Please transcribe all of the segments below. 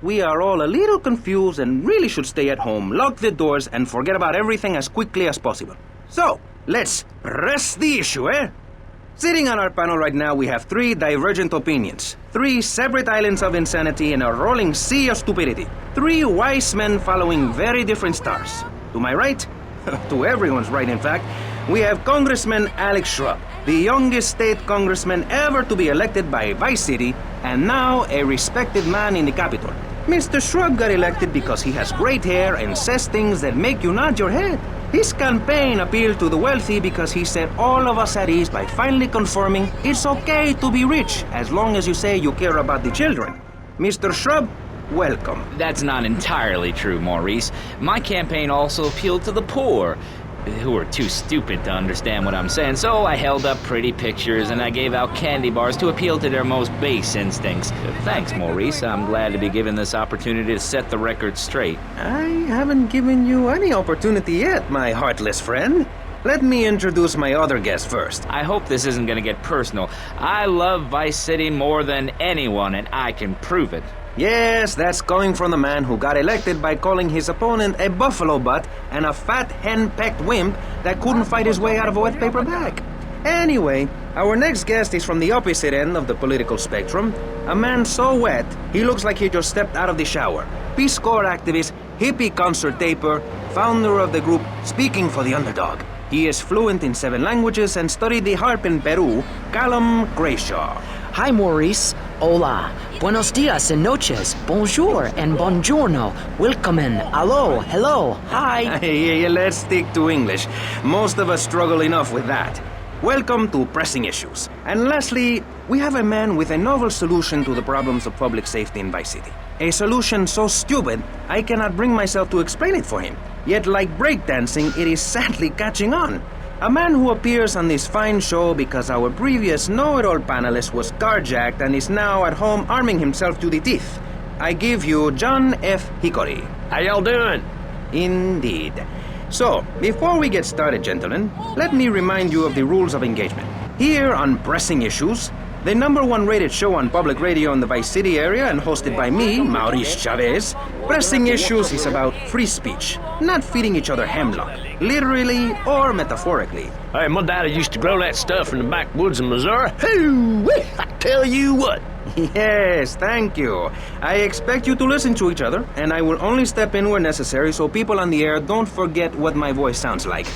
we are all a little confused and really should stay at home, lock the doors, and forget about everything as quickly as possible. So, let's press the issue, eh? Sitting on our panel right now, we have 3 divergent opinions. 3 separate islands of insanity in a rolling sea of stupidity. 3 wise men following very different stars. To my right, to everyone's right in fact, we have Congressman Alex Shrub, the youngest state congressman ever to be elected by Vice City, and now a respected man in the Capitol. Mr. Shrub got elected because he has great hair and says things that make you nod your head. His campaign appealed to the wealthy because he set all of us at ease by finally confirming it's okay to be rich as long as you say you care about the children. Mr. Shrub, welcome. That's not entirely true, Maurice. My campaign also appealed to the poor, who are too stupid to understand what I'm saying, so I held up pretty pictures and I gave out candy bars to appeal to their most base instincts. Thanks, Maurice. I'm glad to be given this opportunity to set the record straight. I haven't given you any opportunity yet, my heartless friend. Let me introduce my other guest first. I hope this isn't gonna get personal. I love Vice City more than anyone, and I can prove it. Yes, that's coming from the man who got elected by calling his opponent a buffalo butt and a fat hen-pecked wimp that couldn't fight his way out of a wet paper bag. Anyway, our next guest is from the opposite end of the political spectrum. A man so wet, he looks like he just stepped out of the shower. Peace Corps activist, hippie concert taper, founder of the group Speaking for the Underdog. He is fluent in 7 languages and studied the harp in Peru, Callum Grayshaw. Hi, Maurice. Hola. Buenos dias and noches. Bonjour and buongiorno. Willkommen. Hello. Hello. Hi. Hey, let's stick to English. Most of us struggle enough with that. Welcome to Pressing Issues. And lastly, we have a man with a novel solution to the problems of public safety in Vice City. A solution so stupid, I cannot bring myself to explain it for him. Yet like breakdancing, it is sadly catching on. A man who appears on this fine show because our previous know-it-all panelist was carjacked and is now at home arming himself to the teeth. I give you John F. Hickory. How y'all doing? Indeed. So, before we get started, gentlemen, let me remind you of the rules of engagement. Here on Pressing Issues, the #1 rated show on public radio in the Vice City area and hosted by me, Maurice Chavez, Pressing Issues is about free speech, not feeding each other hemlock, literally or metaphorically. Hey, my daddy used to grow that stuff in the backwoods of Missouri. Hoo-wee! I tell you what. Yes, thank you. I expect you to listen to each other, and I will only step in where necessary so people on the air don't forget what my voice sounds like.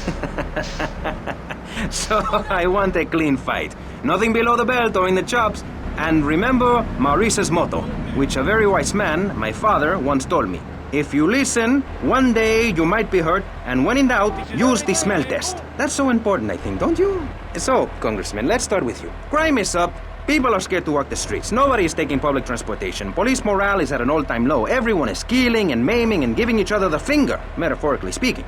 So I want a clean fight. Nothing below the belt or in the chops. And remember Maurice's motto, which a very wise man, my father, once told me. If you listen, one day you might be hurt, and when in doubt, use the smell test. That's so important, I think, don't you? So, Congressman, let's start with you. Crime is up. People are scared to walk the streets. Nobody is taking public transportation. Police morale is at an all-time low. Everyone is killing and maiming and giving each other the finger, metaphorically speaking.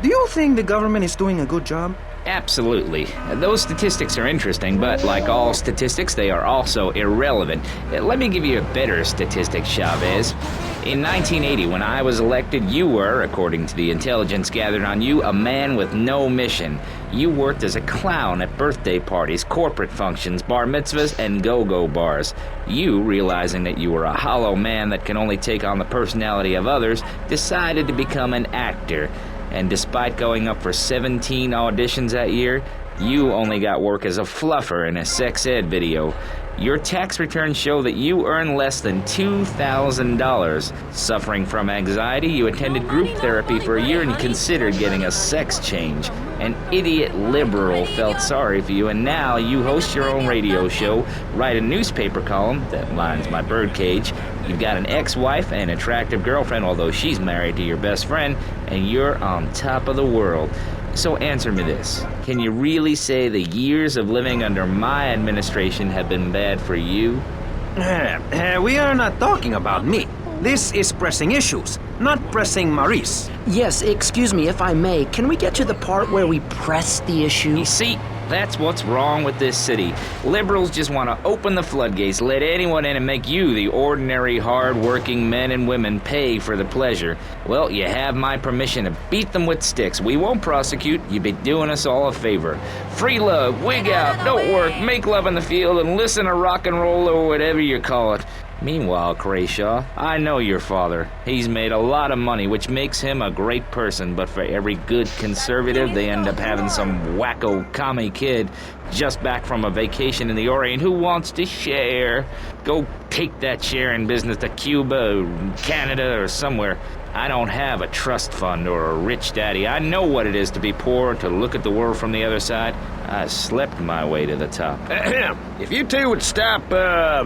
Do you think the government is doing a good job? Absolutely. Those statistics are interesting, but like all statistics, they are also irrelevant. Let me give you a better statistic, Chavez. In 1980, when I was elected, you were, according to the intelligence gathered on you, a man with no mission. You worked as a clown at birthday parties, corporate functions, bar mitzvahs, and go-go bars. You, realizing that you were a hollow man that can only take on the personality of others, decided to become an actor. And despite going up for 17 auditions that year, you only got work as a fluffer in a sex ed video. Your tax returns show that you earn less than $2,000. Suffering from anxiety, you attended group therapy for a year and considered getting a sex change. An idiot liberal felt sorry for you, and now you host your own radio show, write a newspaper column that lines my birdcage. You've got an ex-wife and attractive girlfriend, although she's married to your best friend, and you're on top of the world. So answer me this. Can you really say the years of living under my administration have been bad for you? We are not talking about me. This is Pressing Issues, not Pressing Maurice. Yes, excuse me, if I may. Can we get to the part where we press the issue? You see, that's what's wrong with this city. Liberals just want to open the floodgates, let anyone in and make you, the ordinary, hard-working men and women, pay for the pleasure. Well, you have my permission to beat them with sticks. We won't prosecute. You'd be doing us all a favor. Free love, wig out, don't work, make love in the field, and listen to rock and roll or whatever you call it. Meanwhile, Crayshaw, I know your father. He's made a lot of money, which makes him a great person, but for every good conservative, they end up having some wacko commie kid just back from a vacation in the Orient who wants to share. Go take that sharing business to Cuba, or Canada, or somewhere. I don't have a trust fund or a rich daddy. I know what it is to be poor, to look at the world from the other side. I slept my way to the top. If you two would stop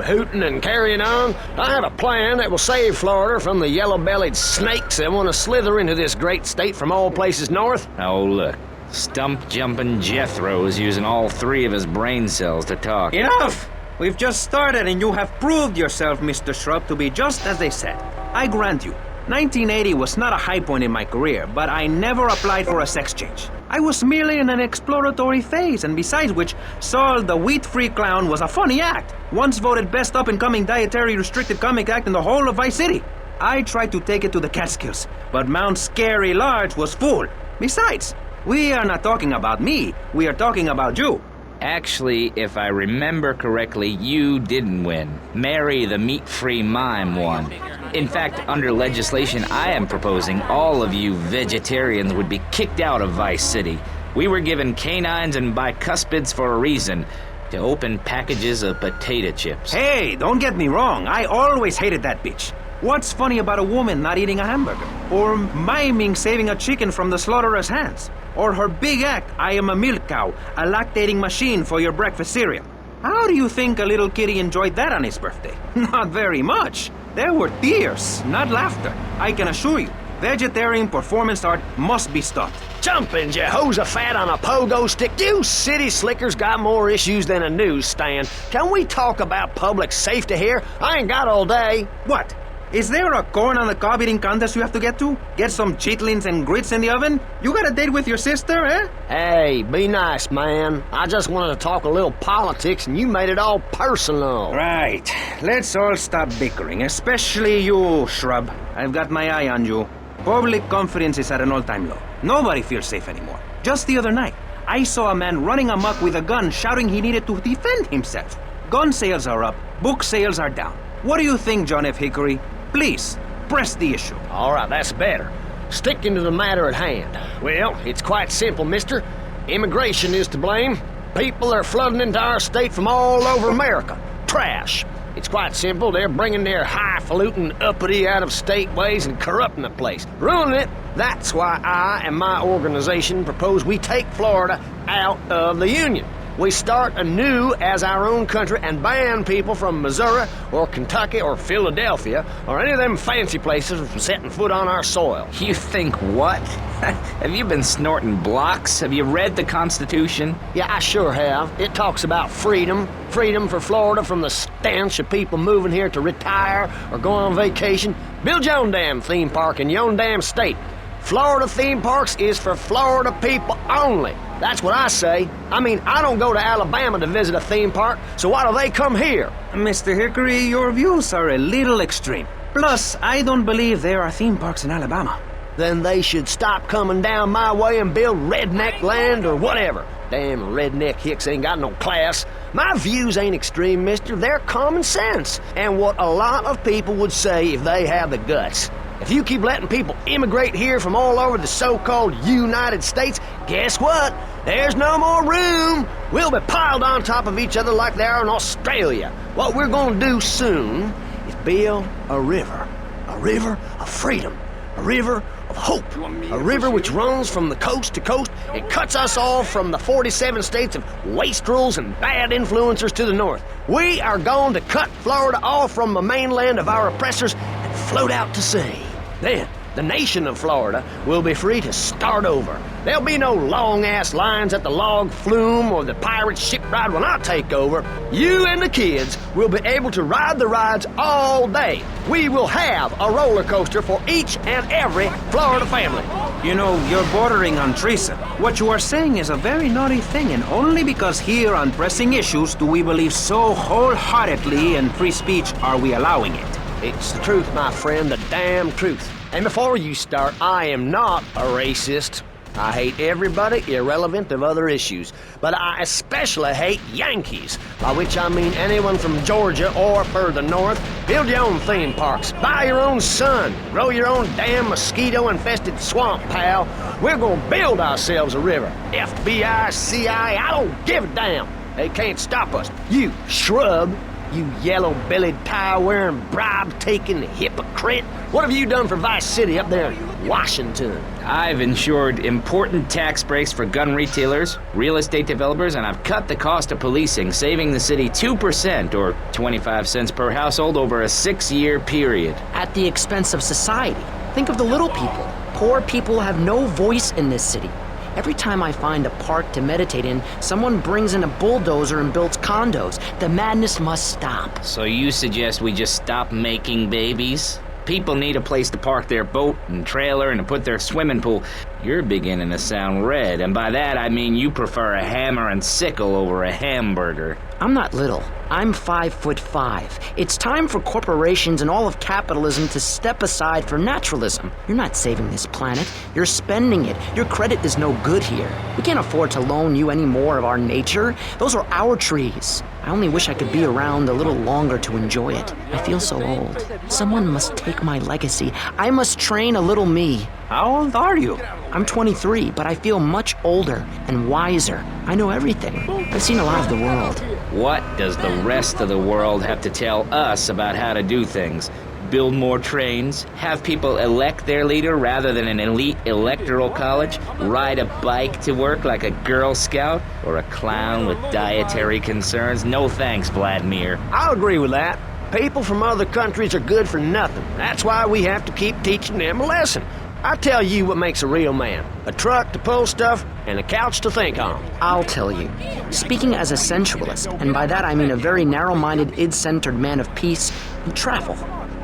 hooting and carrying on, I have a plan that will save Florida from the yellow-bellied snakes that want to slither into this great state from all places north. Oh, look. Stump-jumping Jethro is using all 3 of his brain cells to talk. Enough! We've just started and you have proved yourself, Mr. Shrub, to be just as they said. I grant you, 1980 was not a high point in my career, but I never applied for a sex change. I was merely in an exploratory phase, and besides which, Saul the wheat-free clown was a funny act. Once voted best up-and-coming dietary restricted comic act in the whole of Vice City. I tried to take it to the Catskills, but Mount Scary Large was full. Besides, we are not talking about me, we are talking about you. Actually, if I remember correctly, you didn't win. Mary the meat-free mime won. In fact, under legislation I am proposing, all of you vegetarians would be kicked out of Vice City. We were given canines and bicuspids for a reason, to open packages of potato chips. Hey, don't get me wrong, I always hated that bitch. What's funny about a woman not eating a hamburger? Or miming saving a chicken from the slaughteurer's hands? Or her big act, I am a milk cow, a lactating machine for your breakfast cereal? How do you think a little kitty enjoyed that on his birthday? Not very much. There were tears, not laughter. I can assure you, vegetarian performance art must be stopped. Jumping Jehoshaphat on a pogo stick. You city slickers got more issues than a newsstand. Can we talk about public safety here? I ain't got all day. What? Is there a corn on the cob eating contest you have to get to? Get some chitlins and grits in the oven? You got a date with your sister, eh? Hey, be nice, man. I just wanted to talk a little politics and you made it all personal. Right. Let's all stop bickering, especially you, Shrub. I've got my eye on you. Public confidence is at an all-time low. Nobody feels safe anymore. Just the other night, I saw a man running amok with a gun shouting he needed to defend himself. Gun sales are up, book sales are down. What do you think, John F. Hickory? Please, press the issue. All right, that's better. Sticking to the matter at hand. Well, it's quite simple, mister. Immigration is to blame. People are flooding into our state from all over America. Trash. It's quite simple. They're bringing their highfalutin, uppity, out-of-state ways and corrupting the place. Ruining it. That's why I and my organization propose we take Florida out of the Union. We start anew as our own country and ban people from Missouri or Kentucky or Philadelphia or any of them fancy places from setting foot on our soil. You think what? Have you been snorting blocks? Have you read the Constitution? Yeah, I sure have. It talks about freedom. Freedom for Florida from the stench of people moving here to retire or go on vacation. Build your own damn theme park in your own damn state. Florida theme parks is for Florida people only. That's what I say. I mean, I don't go to Alabama to visit a theme park, so why do they come here? Mr. Hickory, your views are a little extreme. Plus, I don't believe there are theme parks in Alabama. Then they should stop coming down my way and build redneck land or whatever. Damn redneck hicks ain't got no class. My views ain't extreme, mister. They're common sense. And what a lot of people would say if they had the guts. If you keep letting people immigrate here from all over the so-called United States, guess what? There's no more room. We'll be piled on top of each other like they are in Australia. What we're gonna do soon is build a river of freedom, a river of hope, a river which runs from the coast to coast and cuts us off from the 47 states of wastrels and bad influencers to the north. We are going to cut Florida off from the mainland of our oppressors and float out to sea. Then, the nation of Florida will be free to start over. There'll be no long-ass lines at the log flume or the pirate shipwright when I take over. You and the kids will be able to ride the rides all day. We will have a roller coaster for each and every Florida family. You know, you're bordering on treason. What you are saying is a very naughty thing, and only because here on pressing issues do we believe so wholeheartedly in free speech are we allowing it. It's the truth, my friend, the damn truth. And before you start, I am not a racist. I hate everybody irrelevant of other issues, but I especially hate Yankees, by which I mean anyone from Georgia or further north. Build your own theme parks, buy your own sun, grow your own damn mosquito-infested swamp, pal. We're gonna build ourselves a river. FBI, CIA, I don't give a damn. They can't stop us. You shrub. You yellow-bellied, tie-wearing, bribe-taking hypocrite. What have you done for Vice City up there in Washington? I've ensured important tax breaks for gun retailers, real estate developers, and I've cut the cost of policing, saving the city 2% or 25 cents per household over a 6-year period. At the expense of society. Think of the little people. Poor people have no voice in this city. Every time I find a park to meditate in, someone brings in a bulldozer and builds condos. The madness must stop. So you suggest we just stop making babies? People need a place to park their boat and trailer and to put their swimming pool. You're beginning to sound red, and by that I mean you prefer a hammer and sickle over a hamburger. I'm not little. I'm 5'5". It's time for corporations and all of capitalism to step aside for naturalism. You're not saving this planet. You're spending it. Your credit is no good here. We can't afford to loan you any more of our nature. Those are our trees. I only wish I could be around a little longer to enjoy it. I feel so old. Someone must take my legacy. I must train a little me. How old are you? I'm 23, but I feel much older and wiser. I know everything. I've seen a lot of the world. What does the rest of the world have to tell us about how to do things? Build more trains? Have people elect their leader rather than an elite electoral college? Ride a bike to work like a Girl Scout? Or a clown with dietary concerns? No thanks, Vladimir. I'll agree with that. People from other countries are good for nothing. That's why we have to keep teaching them a lesson. I tell you what makes a real man. A truck to pull stuff and a couch to think on. I'll tell you. Speaking as a sensualist, and by that I mean a very narrow-minded, id-centered man of peace and travel.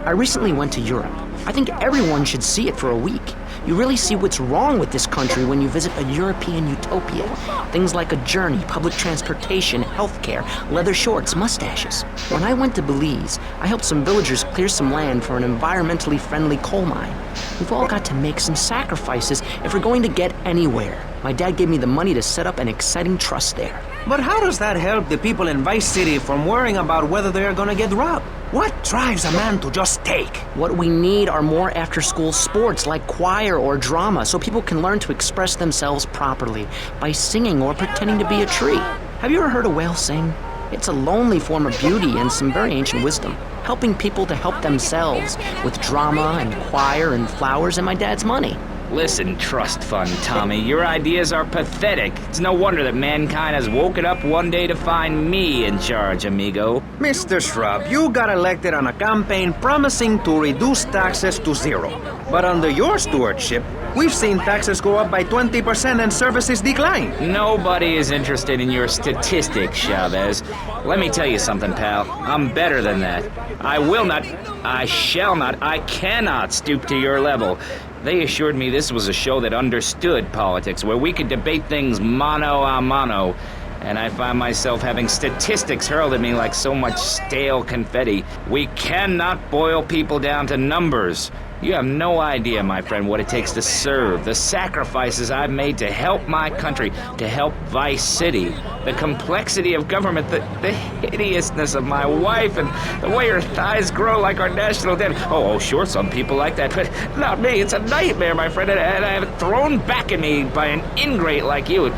I recently went to Europe. I think everyone should see it for a week. You really see what's wrong with this country when you visit a European utopia. Things like a journey, public transportation, healthcare, leather shorts, mustaches. When I went to Belize, I helped some villagers clear some land for an environmentally friendly coal mine. We've all got to make some sacrifices if we're going to get anywhere. My dad gave me the money to set up an exciting trust there. But how does that help the people in Vice City from worrying about whether they're gonna get robbed? What drives a man to just take? What we need are more after-school sports like choir or drama so people can learn to express themselves properly by singing or pretending to be a tree. Have you ever heard a whale sing? It's a lonely form of beauty and some very ancient wisdom, helping people to help themselves with drama and choir and flowers and my dad's money. Listen, trust fund Tommy, your ideas are pathetic. It's no wonder that mankind has woken up one day to find me in charge, amigo. Mr. Shrub, you got elected on a campaign promising to reduce taxes to 0. But under your stewardship, we've seen taxes go up by 20% and services decline. Nobody is interested in your statistics, Chavez. Let me tell you something, pal. I'm better than that. I will not, I shall not, I cannot stoop to your level. They assured me this was a show that understood politics, where we could debate things mano a mano. And I find myself having statistics hurled at me like so much stale confetti. We cannot boil people down to numbers. You have no idea, my friend, what it takes to serve, the sacrifices I've made to help my country, to help Vice City, the complexity of government, the hideousness of my wife, and the way her thighs grow like our national debt. Oh, sure, some people like that, but not me. It's a nightmare, my friend, and I have it thrown back at me by an ingrate like you.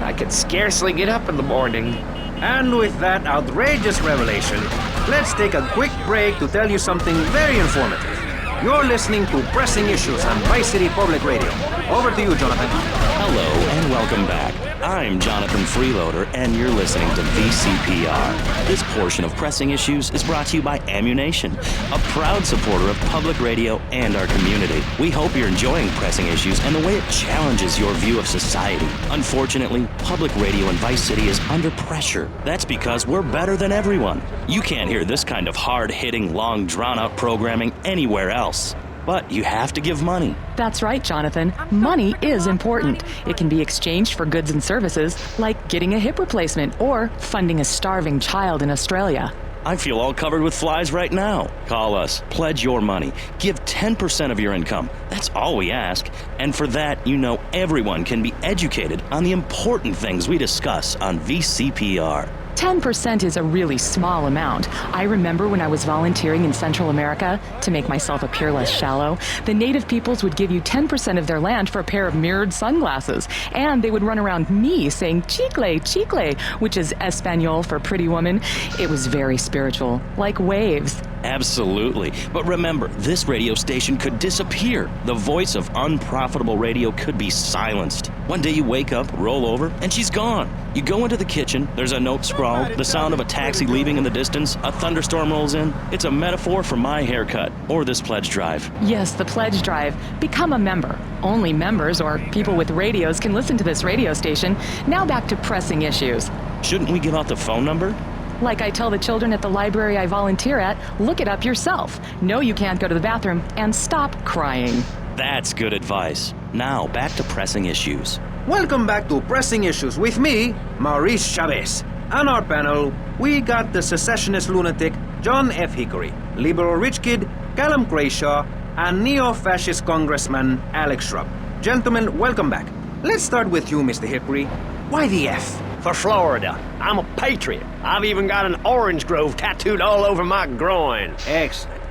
I could scarcely get up in the morning. And with that outrageous revelation, let's take a quick break to tell you something very informative. You're listening to Pressing Issues on Vice City Public Radio. Over to you, Jonathan. Hello and welcome back. I'm Jonathan Freeloader, and you're listening to VCPR. This portion of Pressing Issues is brought to you by Ammunition, a proud supporter of public radio and our community. We hope you're enjoying Pressing Issues and the way it challenges your view of society. Unfortunately, public radio in Vice City is under pressure. That's because we're better than everyone. You can't hear this kind of hard-hitting, long, drawn-out programming anywhere else. But you have to give money. That's right, Jonathan. Money is important. It can be exchanged for goods and services, like getting a hip replacement or funding a starving child in Australia. I feel all covered with flies right now. Call us, pledge your money, give 10% of your income. That's all we ask. And for that, you know everyone can be educated on the important things we discuss on VCPR. 10% is a really small amount. I remember when I was volunteering in Central America, to make myself appear less shallow, the native peoples would give you 10% of their land for a pair of mirrored sunglasses. And they would run around me saying chicle, chicle, which is Espanol for pretty woman. It was very spiritual, like waves. Absolutely. But remember, this radio station could disappear. The voice of unprofitable radio could be silenced. One day you wake up, roll over, and she's gone. You go into the kitchen, there's a note scrawled, the sound of a taxi leaving in the distance, a thunderstorm rolls in. It's a metaphor for my haircut, or this pledge drive. Yes, the pledge drive. Become a member. Only members or people with radios can listen to this radio station. Now back to pressing issues. Shouldn't we give out the phone number? Like I tell the children at the library I volunteer at, look it up yourself. No, you can't go to the bathroom, and stop crying. That's good advice. Now, back to pressing issues. Welcome back to Pressing Issues with me, Maurice Chavez. On our panel, we got the secessionist lunatic John F. Hickory, liberal rich kid Callum Crayshaw, and neo-fascist congressman Alex Shrub. Gentlemen, welcome back. Let's start with you, Mr. Hickory. Why the F? For Florida. I'm a patriot. I've even got an orange grove tattooed all over my groin. Excellent.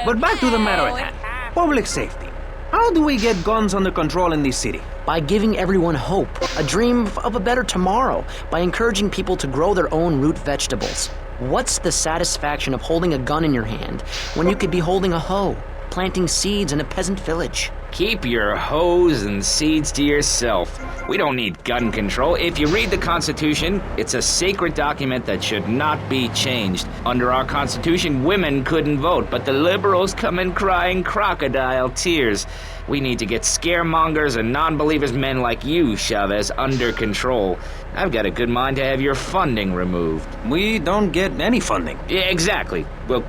But back to the matter at hand. Public safety. How do we get guns under control in this city? By giving everyone hope, a dream of a better tomorrow, by encouraging people to grow their own root vegetables. What's the satisfaction of holding a gun in your hand when you could be holding a hoe, planting seeds in a peasant village? Keep your hoes and seeds to yourself. We don't need gun control. If you read the Constitution, it's a sacred document that should not be changed. Under our Constitution, women couldn't vote, but the liberals come in crying crocodile tears. We need to get scaremongers and non-believers men like you, Chavez, under control. I've got a good mind to have your funding removed. We don't get any funding. Yeah, exactly. Well,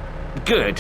good.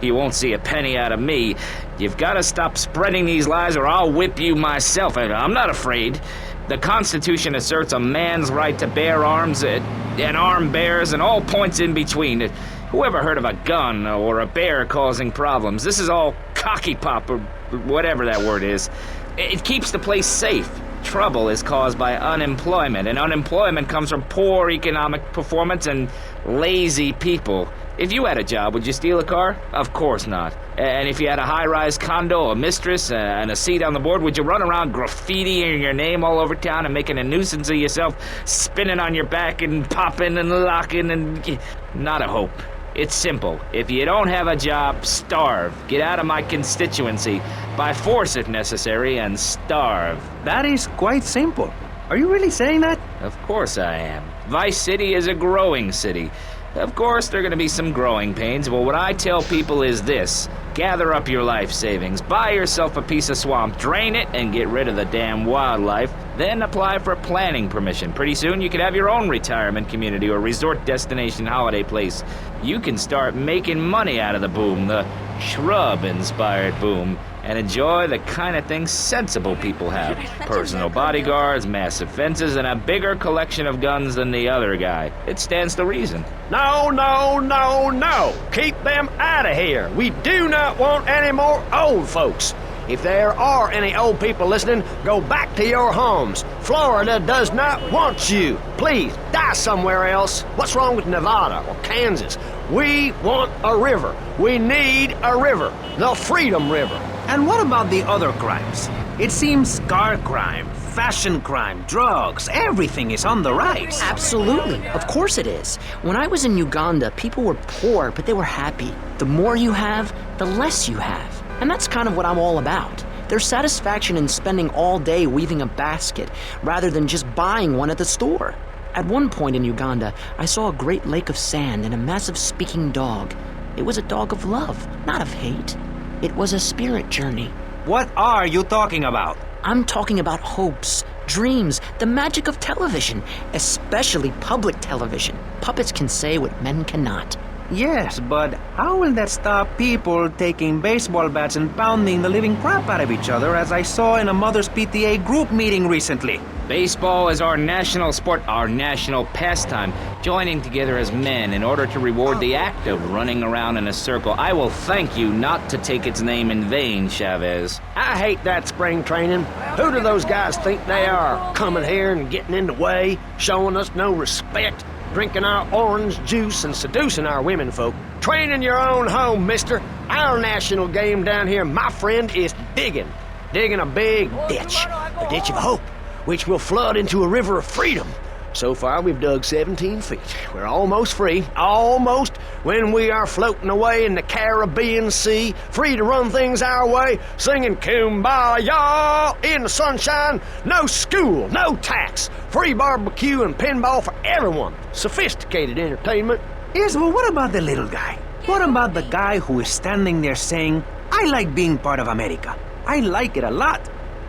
You won't see a penny out of me. You've got to stop spreading these lies or I'll whip you myself. And I'm not afraid. The Constitution asserts a man's right to bear arms and arm bears and all points in between. Whoever heard of a gun or a bear causing problems? This is all cocky pop or whatever that word is. It keeps the place safe. Trouble is caused by unemployment, and unemployment comes from poor economic performance and lazy people. If you had a job, would you steal a car? Of course not. And if you had a high-rise condo, a mistress, and a seat on the board, would you run around graffitiing your name all over town and making a nuisance of yourself, spinning on your back and popping and locking and... Not a hope. It's simple. If you don't have a job, starve. Get out of my constituency. By force if necessary, and starve. That is quite simple. Are you really saying that? Of course I am. Vice City is a growing city. Of course, there are going to be some growing pains, but what I tell people is this. Gather up your life savings, buy yourself a piece of swamp, drain it, and get rid of the damn wildlife. Then apply for planning permission. Pretty soon you could have your own retirement community or resort destination holiday place. You can start making money out of the boom, the shrub-inspired boom, and enjoy the kind of things sensible people have. Personal bodyguards, massive fences, and a bigger collection of guns than the other guy. It stands to reason. No, no, no, no. Keep them out of here. We do not want any more old folks. If there are any old people listening, go back to your homes. Florida does not want you. Please, die somewhere else. What's wrong with Nevada or Kansas? We want a river. We need a river. The Freedom River. And what about the other crimes? It seems car crime, fashion crime, drugs, everything is on the rise. Absolutely. Of course it is. When I was in Uganda, people were poor, but they were happy. The more you have, the less you have. And that's kind of what I'm all about. There's satisfaction in spending all day weaving a basket rather than just buying one at the store. At one point in Uganda, I saw a great lake of sand and a massive speaking dog. It was a dog of love, not of hate. It was a spirit journey. What are you talking about? I'm talking about hopes, dreams, the magic of television, especially public television. Puppets can say what men cannot. Yes, but how will that stop people taking baseball bats and pounding the living crap out of each other, as I saw in a Mother's PTA group meeting recently? Baseball is our national sport, our national pastime, joining together as men in order to reward the act of running around in a circle. I will thank you not to take its name in vain, Chavez. I hate that spring training. Who do those guys think they are, coming here and getting in the way, showing us no respect, drinking our orange juice and seducing our women folk? Train in your own home, mister. Our national game down here, my friend, is digging a big ditch, a ditch of hope, which will flood into a river of freedom. So far, we've dug 17 feet. We're almost free, almost, when we are floating away in the Caribbean Sea, free to run things our way, singing Kumbaya in the sunshine. No school, no tax, free barbecue and pinball for everyone. Sophisticated entertainment. Yes, but what about the little guy? What about the guy who is standing there saying, I like being part of America. I like it a lot.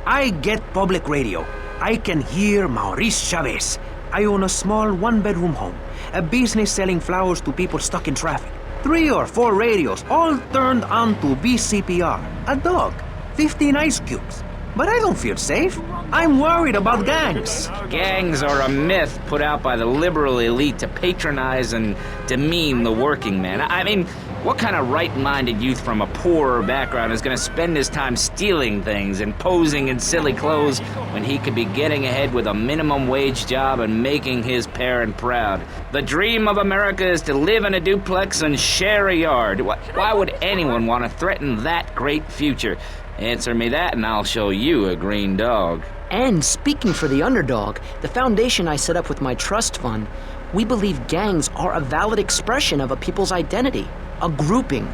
I get public radio. I can hear Maurice Chavez. I own a small one-bedroom home, a business selling flowers to people stuck in traffic. 3 or 4 radios, all turned on to VCPR. A dog, 15 ice cubes. But I don't feel safe. I'm worried about gangs. Gangs are a myth put out by the liberal elite to patronize and demean the working man. I mean, what kind of right-minded youth from a poorer background is going to spend his time stealing things and posing in silly clothes when he could be getting ahead with a minimum wage job and making his parent proud? The dream of America is to live in a duplex and share a yard. Why would anyone want to threaten that great future? Answer me that and I'll show you a green dog. And speaking for the underdog, the foundation I set up with my trust fund, we believe gangs are a valid expression of a people's identity, a grouping,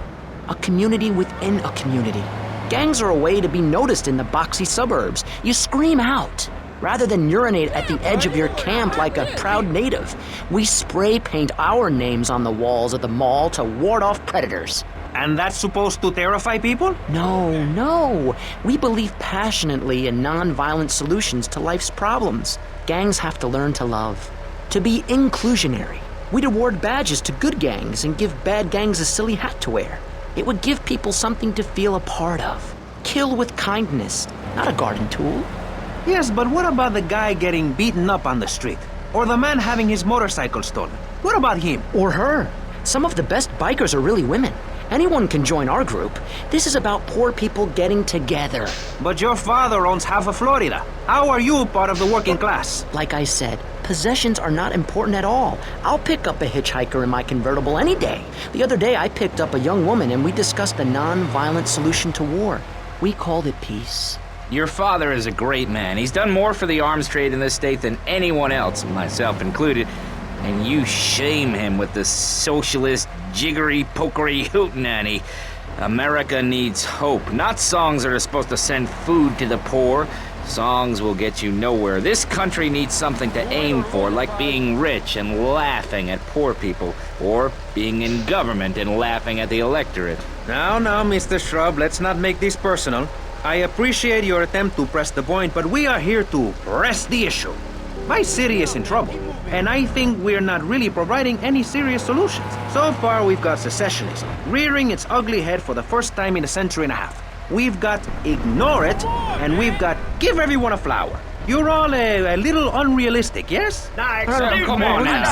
a community within a community. Gangs are a way to be noticed in the boxy suburbs. You scream out. Rather than urinate at the edge of your camp like a proud native, we spray paint our names on the walls of the mall to ward off predators. And that's supposed to terrify people? No. We believe passionately in non-violent solutions to life's problems. Gangs have to learn to love, to be inclusionary. We'd award badges to good gangs and give bad gangs a silly hat to wear. It would give people something to feel a part of. Kill with kindness, not a garden tool. Yes, but what about the guy getting beaten up on the street? Or the man having his motorcycle stolen? What about him? Or her. Some of the best bikers are really women. Anyone can join our group. This is about poor people getting together. But your father owns half of Florida. How are you part of the working class? Like I said, possessions are not important at all. I'll pick up a hitchhiker in my convertible any day. The other day I picked up a young woman and we discussed a non-violent solution to war. We called it peace. Your father is a great man. He's done more for the arms trade in this state than anyone else, myself included. And you shame him with the socialist, jiggery, pokery hootenanny. America needs hope, not songs that are supposed to send food to the poor. Songs will get you nowhere. This country needs something to aim for, like being rich and laughing at poor people, or being in government and laughing at the electorate. Now, Mr. Shrub, let's not make this personal. I appreciate your attempt to press the point, but we are here to press the issue. My city is in trouble, and I think we're not really providing any serious solutions. So far, we've got secessionism, rearing its ugly head for the first time in a century and a half. We've got ignore it, and we've got give everyone a flower. You're all a little unrealistic, yes? Come on now.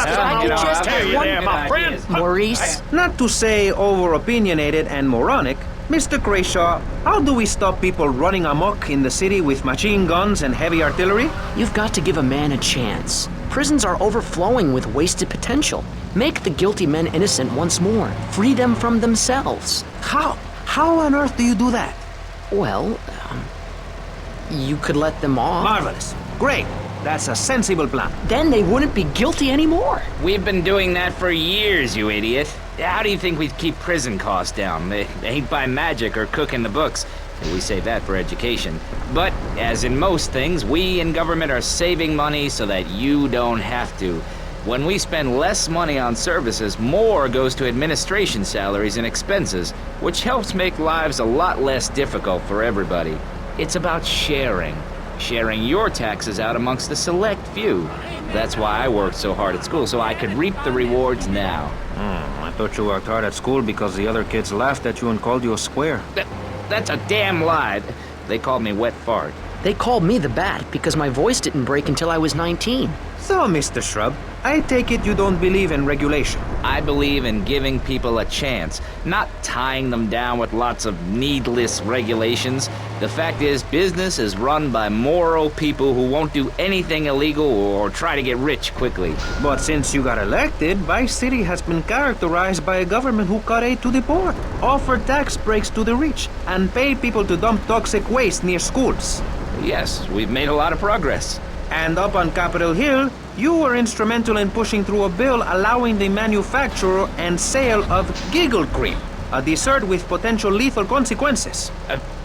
Maurice? Not to say over-opinionated and moronic, Mr. Crashaw, how do we stop people running amok in the city with machine guns and heavy artillery? You've got to give a man a chance. Prisons are overflowing with wasted potential. Make the guilty men innocent once more. Free them from themselves. How? How on earth do you do that? Well, you could let them off. Marvelous. Great. That's a sensible plan. Then they wouldn't be guilty anymore. We've been doing that for years, you idiot. How do you think we'd keep prison costs down? They ain't by magic or cooking the books. We save that for education. But, as in most things, we in government are saving money so that you don't have to. When we spend less money on services, more goes to administration salaries and expenses, which helps make lives a lot less difficult for everybody. It's about sharing. Sharing your taxes out amongst the select few. That's why I worked so hard at school, so I could reap the rewards now. I thought you worked hard at school because the other kids laughed at you and called you a square. That's a damn lie. They called me wet fart. They called me the Bat because my voice didn't break until I was 19. So, Mr. Shrub, I take it you don't believe in regulation. I believe in giving people a chance, not tying them down with lots of needless regulations. The fact is, business is run by moral people who won't do anything illegal or try to get rich quickly. But since you got elected, Vice City has been characterized by a government who cut aid to the poor, offered tax breaks to the rich, and paid people to dump toxic waste near schools. Yes, we've made a lot of progress. And up on Capitol Hill, you were instrumental in pushing through a bill allowing the manufacture and sale of giggle cream, a dessert with potential lethal consequences.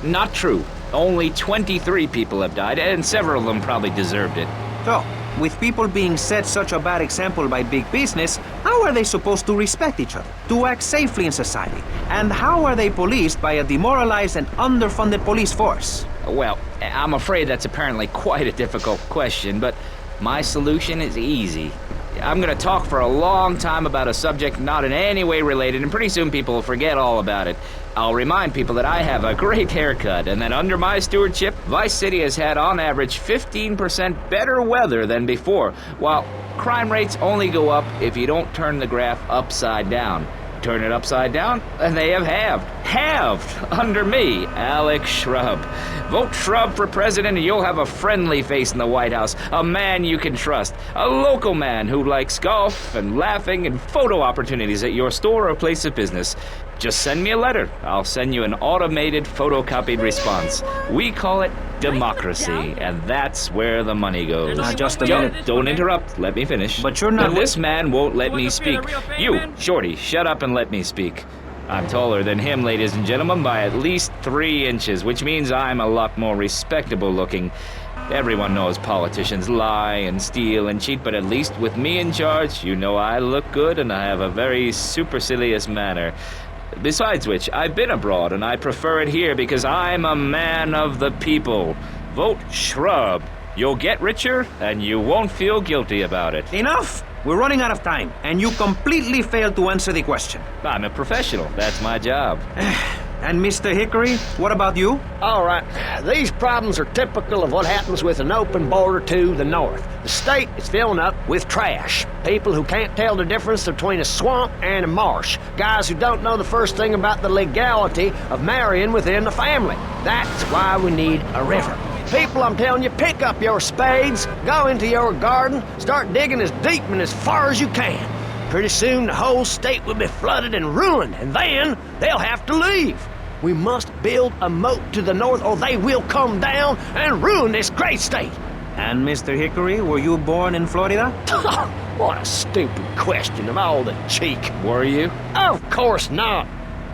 Not true. Only 23 people have died, and several of them probably deserved it. So, with people being set such a bad example by big business, how are they supposed to respect each other, to act safely in society? And how are they policed by a demoralized and underfunded police force? Well, I'm afraid that's apparently quite a difficult question, but my solution is easy. I'm gonna talk for a long time about a subject not in any way related, and pretty soon people will forget all about it. I'll remind people that I have a great haircut, and that under my stewardship, Vice City has had on average 15% better weather than before, while crime rates only go up if you don't turn the graph upside down. Turn it upside down, and they have halved under me, Alex Shrub. Vote Shrub for president and you'll have a friendly face in the White House, a man you can trust, a local man who likes golf and laughing and photo opportunities at your store or place of business. Just send me a letter. I'll send you an automated photocopied response. We call it democracy, and that's where the money goes. Just a minute. Don't interrupt. Let me finish. But you're not... And this man won't let me speak. You, Shorty, shut up and let me speak. I'm taller than him, ladies and gentlemen, by at least 3 inches, which means I'm a lot more respectable looking. Everyone knows politicians lie and steal and cheat, but at least with me in charge, you know I look good and I have a very supercilious manner. Besides which, I've been abroad and I prefer it here because I'm a man of the people. Vote Shrub. You'll get richer and you won't feel guilty about it. Enough! We're running out of time, and you completely failed to answer the question. I'm a professional. That's my job. And Mr. Hickory, what about you? All right, these problems are typical of what happens with an open border to the north. The state is filling up with trash. People who can't tell the difference between a swamp and a marsh. Guys who don't know the first thing about the legality of marrying within the family. That's why we need a river. People, I'm telling you, pick up your spades, go into your garden, start digging as deep and as far as you can. Pretty soon the whole state will be flooded and ruined, and then they'll have to leave. We must build a moat to the north or they will come down and ruin this great state. And Mr. Hickory, were you born in Florida? What a stupid question of all the cheek. Were you? Of course not.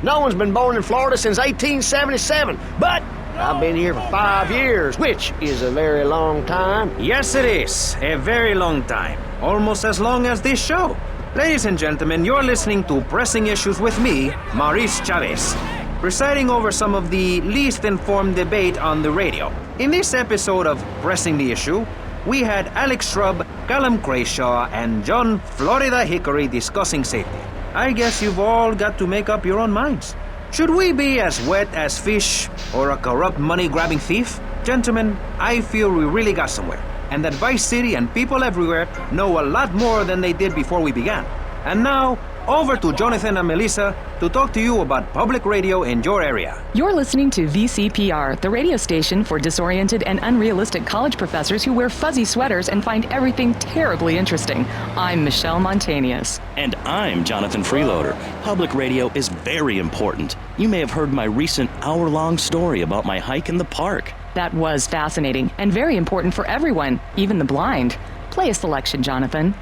No one's been born in Florida since 1877, but I've been here for 5 years, which is a very long time. Yes, it is. A very long time. Almost as long as this show. Ladies and gentlemen, you're listening to Pressing Issues with me, Maurice Chavez, presiding over some of the least informed debate on the radio. In this episode of Pressing the Issue, we had Alex Shrub, Callum Crayshaw, and John Florida Hickory discussing safety. I guess you've all got to make up your own minds. Should we be as wet as fish or a corrupt money-grabbing thief? Gentlemen, I feel we really got somewhere, and that Vice City and people everywhere know a lot more than they did before we began. And now, over to Jonathan and Melissa to talk to you about public radio in your area. You're listening to VCPR, the radio station for disoriented and unrealistic college professors who wear fuzzy sweaters and find everything terribly interesting. I'm Michelle Montanius. And I'm Jonathan Freeloader. Public radio is very important. You may have heard my recent hour-long story about my hike in the park. That was fascinating and very important for everyone, even the blind. Play a selection, Jonathan.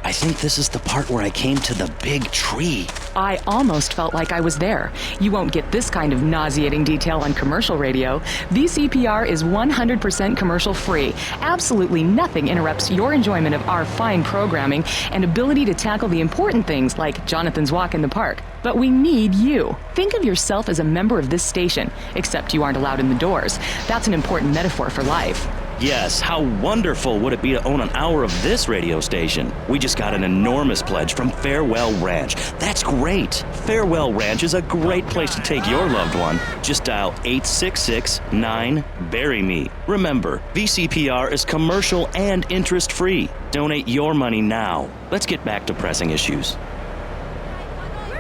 I think this is the part where I came to the big tree. I almost felt like I was there. You won't get this kind of nauseating detail on commercial radio. VCPR is 100% commercial free. Absolutely nothing interrupts your enjoyment of our fine programming and ability to tackle the important things like Jonathan's walk in the park. But we need you. Think of yourself as a member of this station, except you aren't allowed in the doors. That's an important metaphor for life. Yes, how wonderful would it be to own an hour of this radio station? We just got an enormous pledge from Farewell Ranch. That's great. Farewell Ranch is a great place to take your loved one. Just dial 866-9-BURY-ME. Remember, VCPR is commercial and interest-free. Donate your money now. Let's get back to pressing issues.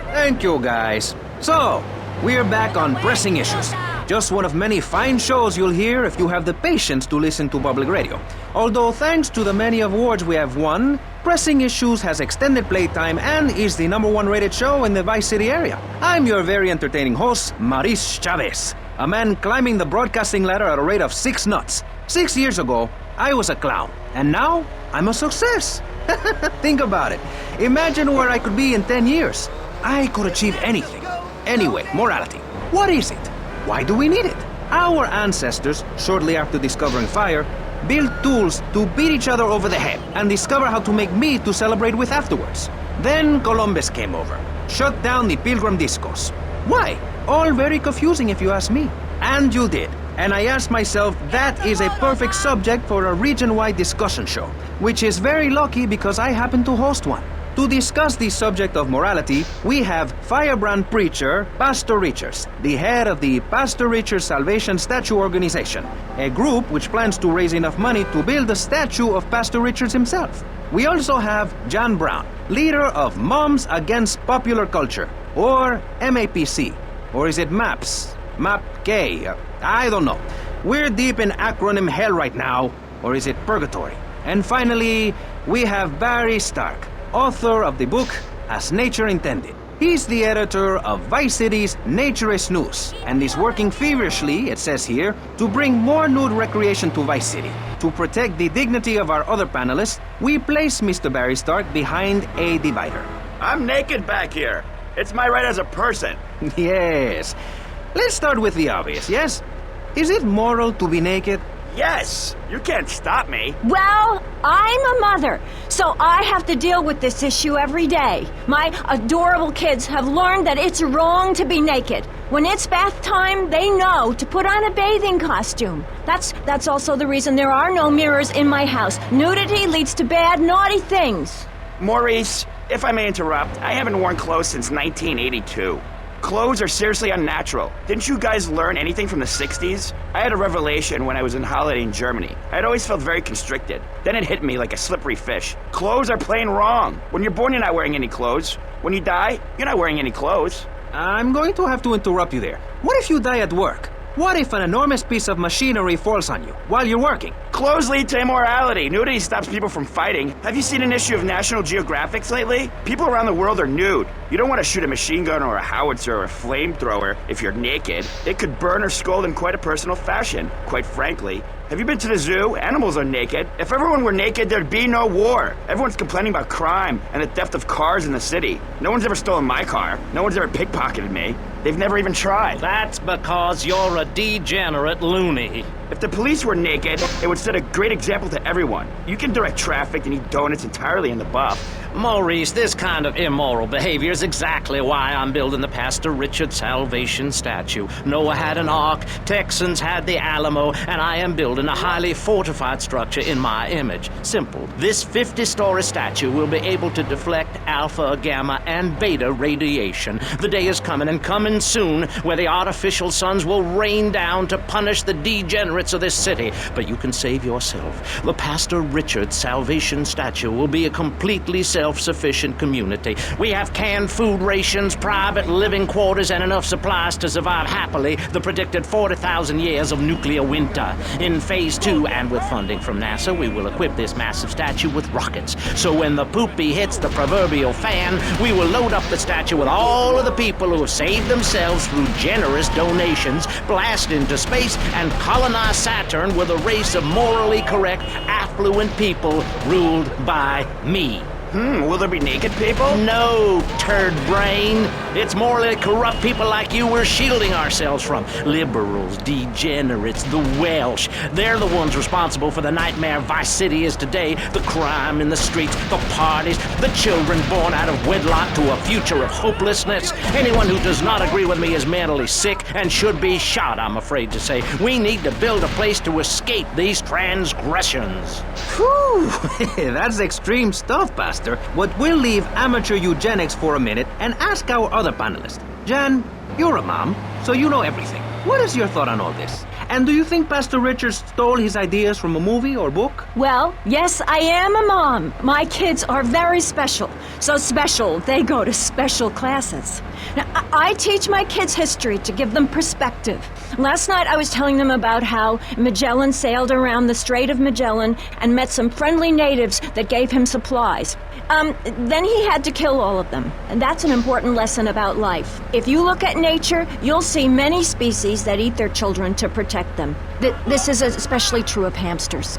Thank you, guys. So, we're back on Pressing Issues. Just one of many fine shows you'll hear if you have the patience to listen to public radio. Although thanks to the many awards we have won, Pressing Issues has extended playtime and is the #1 rated show in the Vice City area. I'm your very entertaining host, Maurice Chavez, a man climbing the broadcasting ladder at a rate of 6 knots. 6 years ago, I was a clown, and now I'm a success. Think about it. Imagine where I could be in 10 years. I could achieve anything. Anyway, morality. What is it? Why do we need it? Our ancestors, shortly after discovering fire, built tools to beat each other over the head and discover how to make meat to celebrate with afterwards. Then Columbus came over, shut down the Pilgrim Discos. Why? All very confusing if you ask me. And you did. And I asked myself, that is a perfect subject for a region-wide discussion show, which is very lucky because I happen to host one. To discuss the subject of morality, we have firebrand preacher Pastor Richards, the head of the Pastor Richards Salvation Statue Organization, a group which plans to raise enough money to build a statue of Pastor Richards himself. We also have John Brown, leader of Moms Against Popular Culture, or MAPC. Or is it MAPS? MAPK? I don't know. We're deep in acronym hell right now, or is it purgatory? And finally, we have Barry Stark, author of the book As Nature Intended. He's the editor of Vice City's Naturist News, and is working feverishly, it says here, to bring more nude recreation to Vice City. To protect the dignity of our other panelists, we place Mr. Barry Stark behind a divider. I'm naked back here. It's my right as a person. Yes. Let's start with the obvious, yes? Is it moral to be naked? Yes, you can't stop me. Well, I'm a mother, so I have to deal with this issue every day. My adorable kids have learned that it's wrong to be naked. When it's bath time, they know to put on a bathing costume. That's also the reason there are no mirrors in my house. Nudity leads to bad, naughty things. Maurice, if I may interrupt, I haven't worn clothes since 1982. Clothes are seriously unnatural. Didn't you guys learn anything from the 60s? I had a revelation when I was on holiday in Germany. I'd always felt very constricted. Then it hit me like a slippery fish. Clothes are plain wrong. When you're born, you're not wearing any clothes. When you die, you're not wearing any clothes. I'm going to have to interrupt you there. What if you die at work? What if an enormous piece of machinery falls on you while you're working? Clothes lead to immorality. Nudity stops people from fighting. Have you seen an issue of National Geographic lately? People around the world are nude. You don't want to shoot a machine gun or a howitzer or a flamethrower if you're naked. It could burn or scald in quite a personal fashion, quite frankly. Have you been to the zoo? Animals are naked. If everyone were naked, there'd be no war. Everyone's complaining about crime and the theft of cars in the city. No one's ever stolen my car. No one's ever pickpocketed me. They've never even tried. That's because you're a degenerate loony. If the police were naked, it would set a great example to everyone. You can direct traffic and eat donuts entirely in the buff. Maurice, this kind of immoral behavior is exactly why I'm building the Pastor Richard Salvation statue. Noah had an ark, Texans had the Alamo, and I am building a highly fortified structure in my image. Simple. This 50-story statue will be able to deflect alpha, gamma, and beta radiation. The day is coming, and coming soon, where the artificial suns will rain down to punish the degenerates of this city. But you can save yourself. The Pastor Richard Salvation statue will be a completely self-sufficient community. We have canned food rations, private living quarters, and enough supplies to survive happily the predicted 40,000 years of nuclear winter. In Phase 2, and with funding from NASA, we will equip this massive statue with rockets. So when the poopy hits the proverbial fan, we will load up the statue with all of the people who have saved themselves through generous donations, blast into space, and colonize Saturn with a race of morally correct, affluent people ruled by me. Will there be naked people? No, turd brain. It's morally corrupt people like you we're shielding ourselves from. Liberals, degenerates, the Welsh. They're the ones responsible for the nightmare Vice City is today. The crime in the streets, the parties, the children born out of wedlock to a future of hopelessness. Anyone who does not agree with me is mentally sick and should be shot, I'm afraid to say. We need to build a place to escape these transgressions. Whew, that's extreme stuff, Pastor. But we'll leave amateur eugenics for a minute and ask our other panelist. Jan, you're a mom, so you know everything. What is your thought on all this? And do you think Pastor Richards stole his ideas from a movie or book? Well, yes, I am a mom. My kids are very special. So special, they go to special classes. Now, I teach my kids history to give them perspective. Last night I was telling them about how Magellan sailed around the Strait of Magellan and met some friendly natives that gave him supplies. Then he had to kill all of them. And that's an important lesson about life. If you look at nature, you'll see many species that eat their children to protect them. This is especially true of hamsters.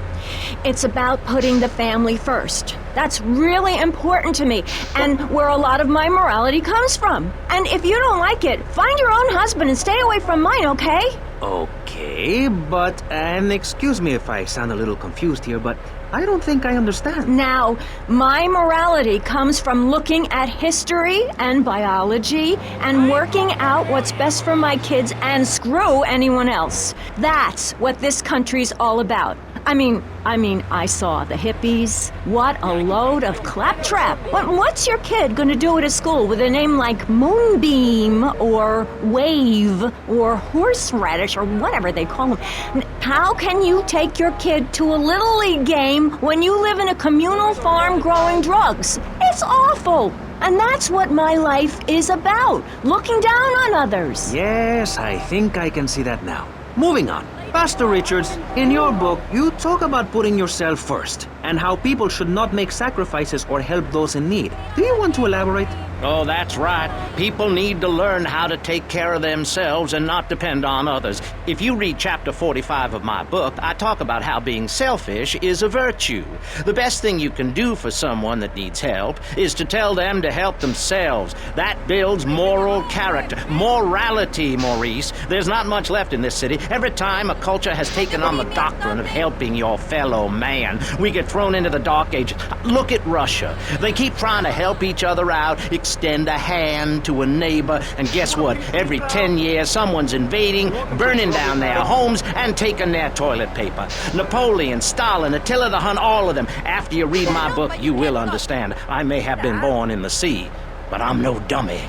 It's about putting the family first. That's really important to me, and where a lot of my morality comes from. And if you don't like it, find your own husband and stay away from mine, okay? Okay, but, and excuse me if I sound a little confused here, but I don't think I understand. Now, my morality comes from looking at history and biology and working out what's best for my kids and screw anyone else. That's what this country's all about. I mean, I saw the hippies. What a load of claptrap. What's your kid gonna do at a school with a name like Moonbeam or Wave or Horseradish or whatever they call them? How can you take your kid to a Little League game when you live in a communal farm growing drugs? It's awful. And that's what my life is about, looking down on others. Yes, I think I can see that now. Moving on. Pastor Richards, in your book, you talk about putting yourself first and how people should not make sacrifices or help those in need. Do you want to elaborate? Oh, that's right. People need to learn how to take care of themselves and not depend on others. If you read chapter 45 of my book, I talk about how being selfish is a virtue. The best thing you can do for someone that needs help is to tell them to help themselves. That builds moral character. Morality, Maurice. There's not much left in this city. Every time a culture has taken on the doctrine of helping your fellow man, we get thrown into the dark ages. Look at Russia. They keep trying to help each other out, extend a hand to a neighbor, and guess what? Every 10 years, someone's invading, burning down their homes, and taking their toilet paper. Napoleon, Stalin, Attila the Hun, all of them. After you read my book, you will understand. I may have been born in the sea, but I'm no dummy.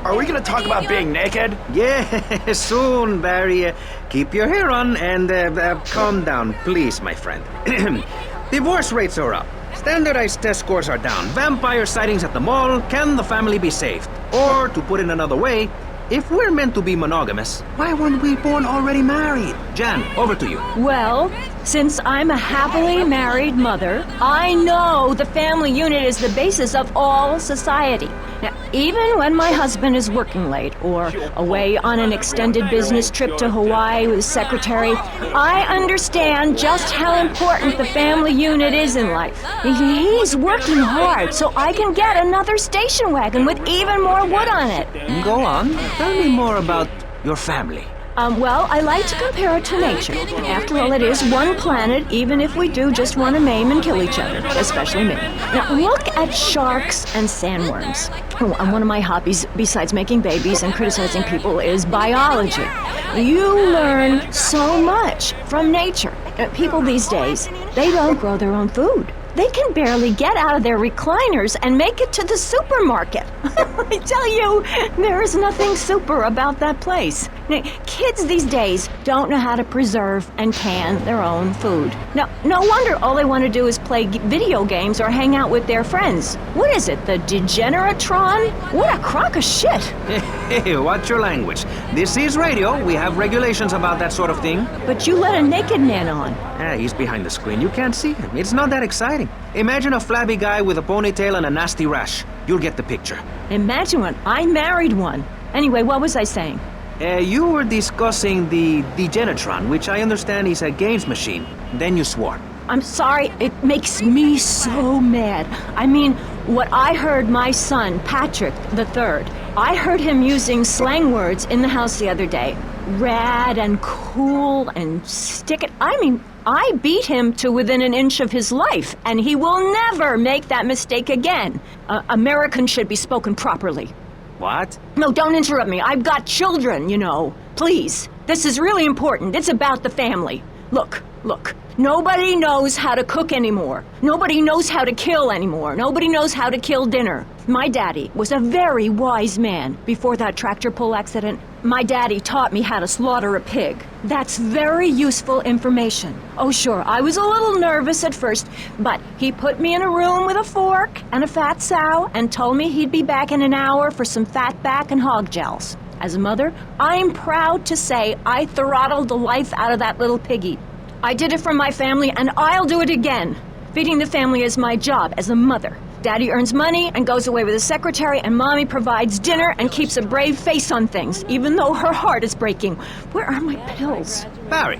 Are we gonna talk about being naked? Yeah, soon, Barry. Keep your hair on and calm down, please, my friend. Divorce rates are up. Standardized test scores are down. Vampire sightings at the mall. Can the family be saved? Or, to put it another way, if we're meant to be monogamous, why weren't we born already married? Jan, over to you. Well, since I'm a happily married mother, I know the family unit is the basis of all society. Now, even when my husband is working late or away on an extended business trip to Hawaii with his secretary, I understand just how important the family unit is in life. He's working hard so I can get another station wagon with even more wood on it. Go on. Tell me more about your family. Well, I like to compare it to nature. After all, it is one planet, even if we do just want to maim and kill each other, especially me. Now, look at sharks and sandworms. And one of my hobbies, besides making babies and criticizing people, is biology. You learn so much from nature. People these days, they don't grow their own food. They can barely get out of their recliners and make it to the supermarket. I tell you, there is nothing super about that place. Kids these days don't know how to preserve and can their own food. No wonder all they want to do is play video games or hang out with their friends. What is it, the Degeneratron? What a crock of shit. Hey, watch your language. This is radio. We have regulations about that sort of thing. But you let a naked man on. He's behind the screen. You can't see him. It's not that exciting. Imagine a flabby guy with a ponytail and a nasty rash. You'll get the picture. Imagine one. I married one. Anyway, what was I saying? You were discussing the Degenatron, which I understand is a games machine. Then you swore. I'm sorry, it makes me so mad. I mean, what I heard my son, Patrick III, I heard him using slang words in the house the other day. Rad and cool and stick it. I mean, I beat him to within an inch of his life, and he will never make that mistake again. Americans should be spoken properly. What? No, don't interrupt me. I've got children, you know. Please. This is really important. It's about the family. Look. Nobody knows how to cook anymore. Nobody knows how to kill anymore. Nobody knows how to kill dinner. My daddy was a very wise man before that tractor pull accident. My daddy taught me how to slaughter a pig. That's very useful information. Oh, sure, I was a little nervous at first, but he put me in a room with a fork and a fat sow and told me he'd be back in an hour for some fat back and hog gels. As a mother, I'm proud to say I throttled the life out of that little piggy. I did it for my family, and I'll do it again. Feeding the family is my job as a mother. Daddy earns money and goes away with his secretary, and Mommy provides dinner and keeps a brave face on things, even though her heart is breaking. Where are my pills? Barry,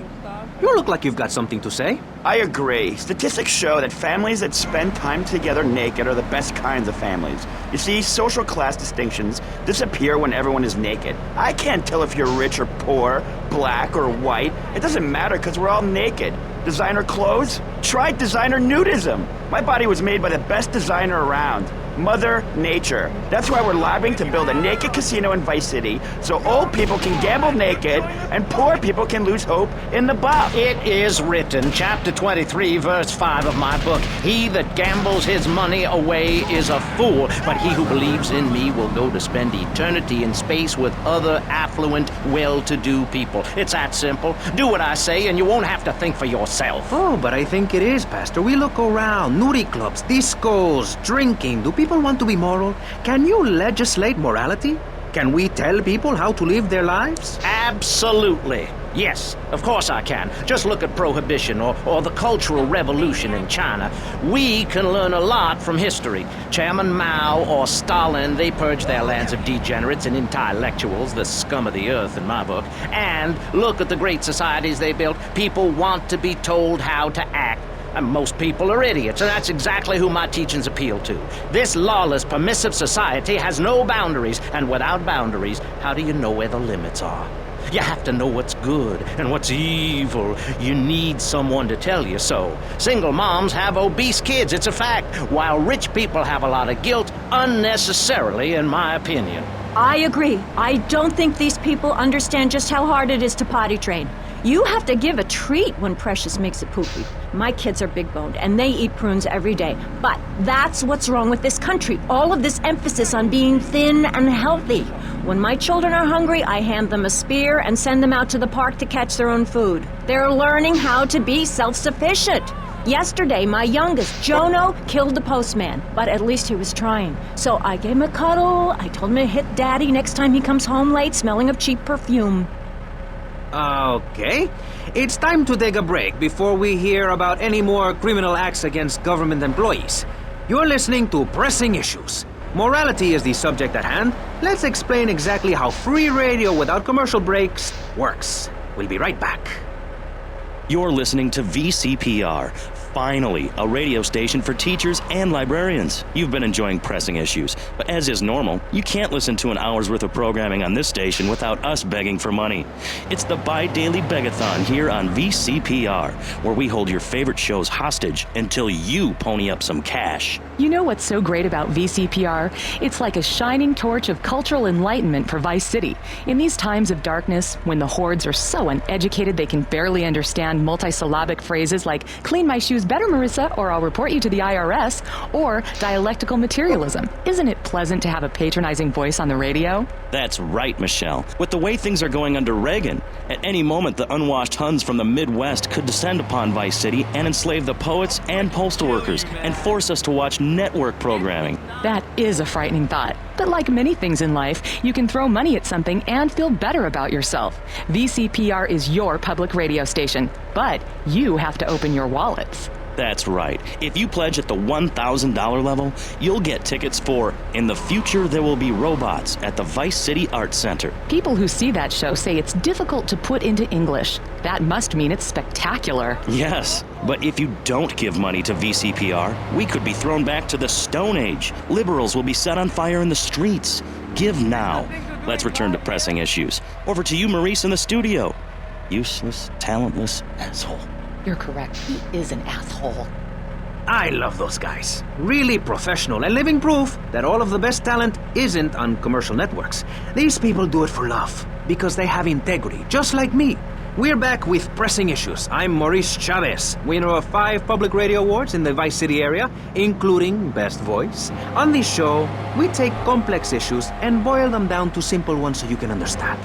you look like you've got something to say. I agree. Statistics show that families that spend time together naked are the best kinds of families. You see, social class distinctions disappear when everyone is naked. I can't tell if you're rich or poor, black or white. It doesn't matter because we're all naked. Designer clothes? Try designer nudism. My body was made by the best designer around, Mother Nature. That's why we're lobbying to build a naked casino in Vice City so old people can gamble naked and poor people can lose hope in the buff. It is written, chapter 23, verse 5 of my book, "He that gambles his money away is a fool, but he who believes in me will go to spend eternity in space with other affluent, well-to-do people." It's that simple. Do what I say and you won't have to think for yourself. Oh, but I think it is, Pastor. We look around. Nudie clubs, discos, drinking. Do people want to be moral? Can you legislate morality? Can we tell people how to live their lives? Absolutely. Yes, of course I can. Just look at Prohibition or the Cultural Revolution in China. We can learn a lot from history. Chairman Mao or Stalin, they purged their lands of degenerates and intellectuals, the scum of the earth in my book. And look at the great societies they built. People want to be told how to act. And most people are idiots, and that's exactly who my teachings appeal to. This lawless, permissive society has no boundaries, and without boundaries, how do you know where the limits are? You have to know what's good and what's evil. You need someone to tell you so. Single moms have obese kids, it's a fact, while rich people have a lot of guilt, unnecessarily, in my opinion. I agree. I don't think these people understand just how hard it is to potty train. You have to give a treat when Precious makes it poopy. My kids are big-boned, and they eat prunes every day. But that's what's wrong with this country. All of this emphasis on being thin and healthy. When my children are hungry, I hand them a spear and send them out to the park to catch their own food. They're learning how to be self-sufficient. Yesterday, my youngest, Jono, killed the postman, but at least he was trying. So I gave him a cuddle. I told him to hit Daddy next time he comes home late smelling of cheap perfume. Okay. It's time to take a break before we hear about any more criminal acts against government employees. You're listening to Pressing Issues. Morality is the subject at hand. Let's explain exactly how free radio without commercial breaks works. We'll be right back. You're listening to VCPR. Finally, a radio station for teachers and librarians. You've been enjoying Pressing Issues, but as is normal, you can't listen to an hour's worth of programming on this station without us begging for money. It's the bi-daily begathon here on VCPR, where we hold your favorite shows hostage until you pony up some cash. You know what's so great about VCPR? It's like a shining torch of cultural enlightenment for Vice City. In these times of darkness, when the hordes are so uneducated they can barely understand multisyllabic phrases like, "Clean my shoes better, Marissa, or I'll report you to the IRS," or dialectical materialism. Isn't it pleasant to have a patronizing voice on the radio? That's right, Michelle. With the way things are going under Reagan, at any moment the unwashed Huns from the Midwest could descend upon Vice City and enslave the poets and postal workers and force us to watch network programming. That is a frightening thought. But like many things in life, you can throw money at something and feel better about yourself. VCPR is your public radio station, but you have to open your wallets. That's right. If you pledge at the $1,000 level, you'll get tickets for In the Future There Will Be Robots at the Vice City Arts Center. People who see that show say it's difficult to put into English. That must mean it's spectacular. Yes, but if you don't give money to VCPR, we could be thrown back to the Stone Age. Liberals will be set on fire in the streets. Give now. Let's return to pressing issues. Over to you, Maurice, in the studio. Useless, talentless asshole. You're correct. He is an asshole. I love those guys. Really professional and living proof that all of the best talent isn't on commercial networks. These people do it for love, because they have integrity, just like me. We're back with Pressing Issues. I'm Maurice Chavez, winner of 5 public radio awards in the Vice City area, including Best Voice. On this show, we take complex issues and boil them down to simple ones so you can understand.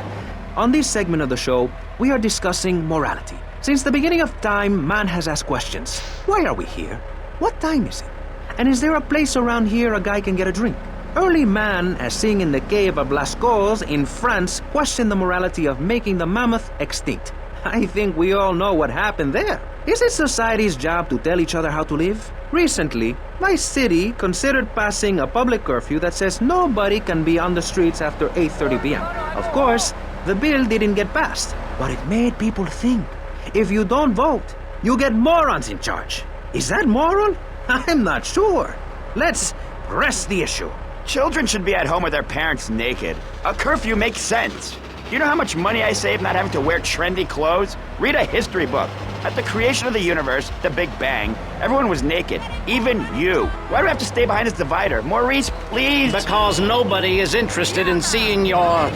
On this segment of the show, we are discussing morality. Since the beginning of time, man has asked questions. Why are we here? What time is it? And is there a place around here a guy can get a drink? Early man, as seen in the cave of Lascaux in France, questioned the morality of making the mammoth extinct. I think we all know what happened there. Is it society's job to tell each other how to live? Recently, my city considered passing a public curfew that says nobody can be on the streets after 8:30 p.m. Of course, the bill didn't get passed, but it made people think. If you don't vote, you get morons in charge. Is that moral? I'm not sure. Let's press the issue. Children should be at home with their parents naked. A curfew makes sense. You know how much money I save not having to wear trendy clothes? Read a history book. At the creation of the universe, the Big Bang, everyone was naked. Even you. Why do I have to stay behind this divider? Maurice, please! Because nobody is interested in seeing your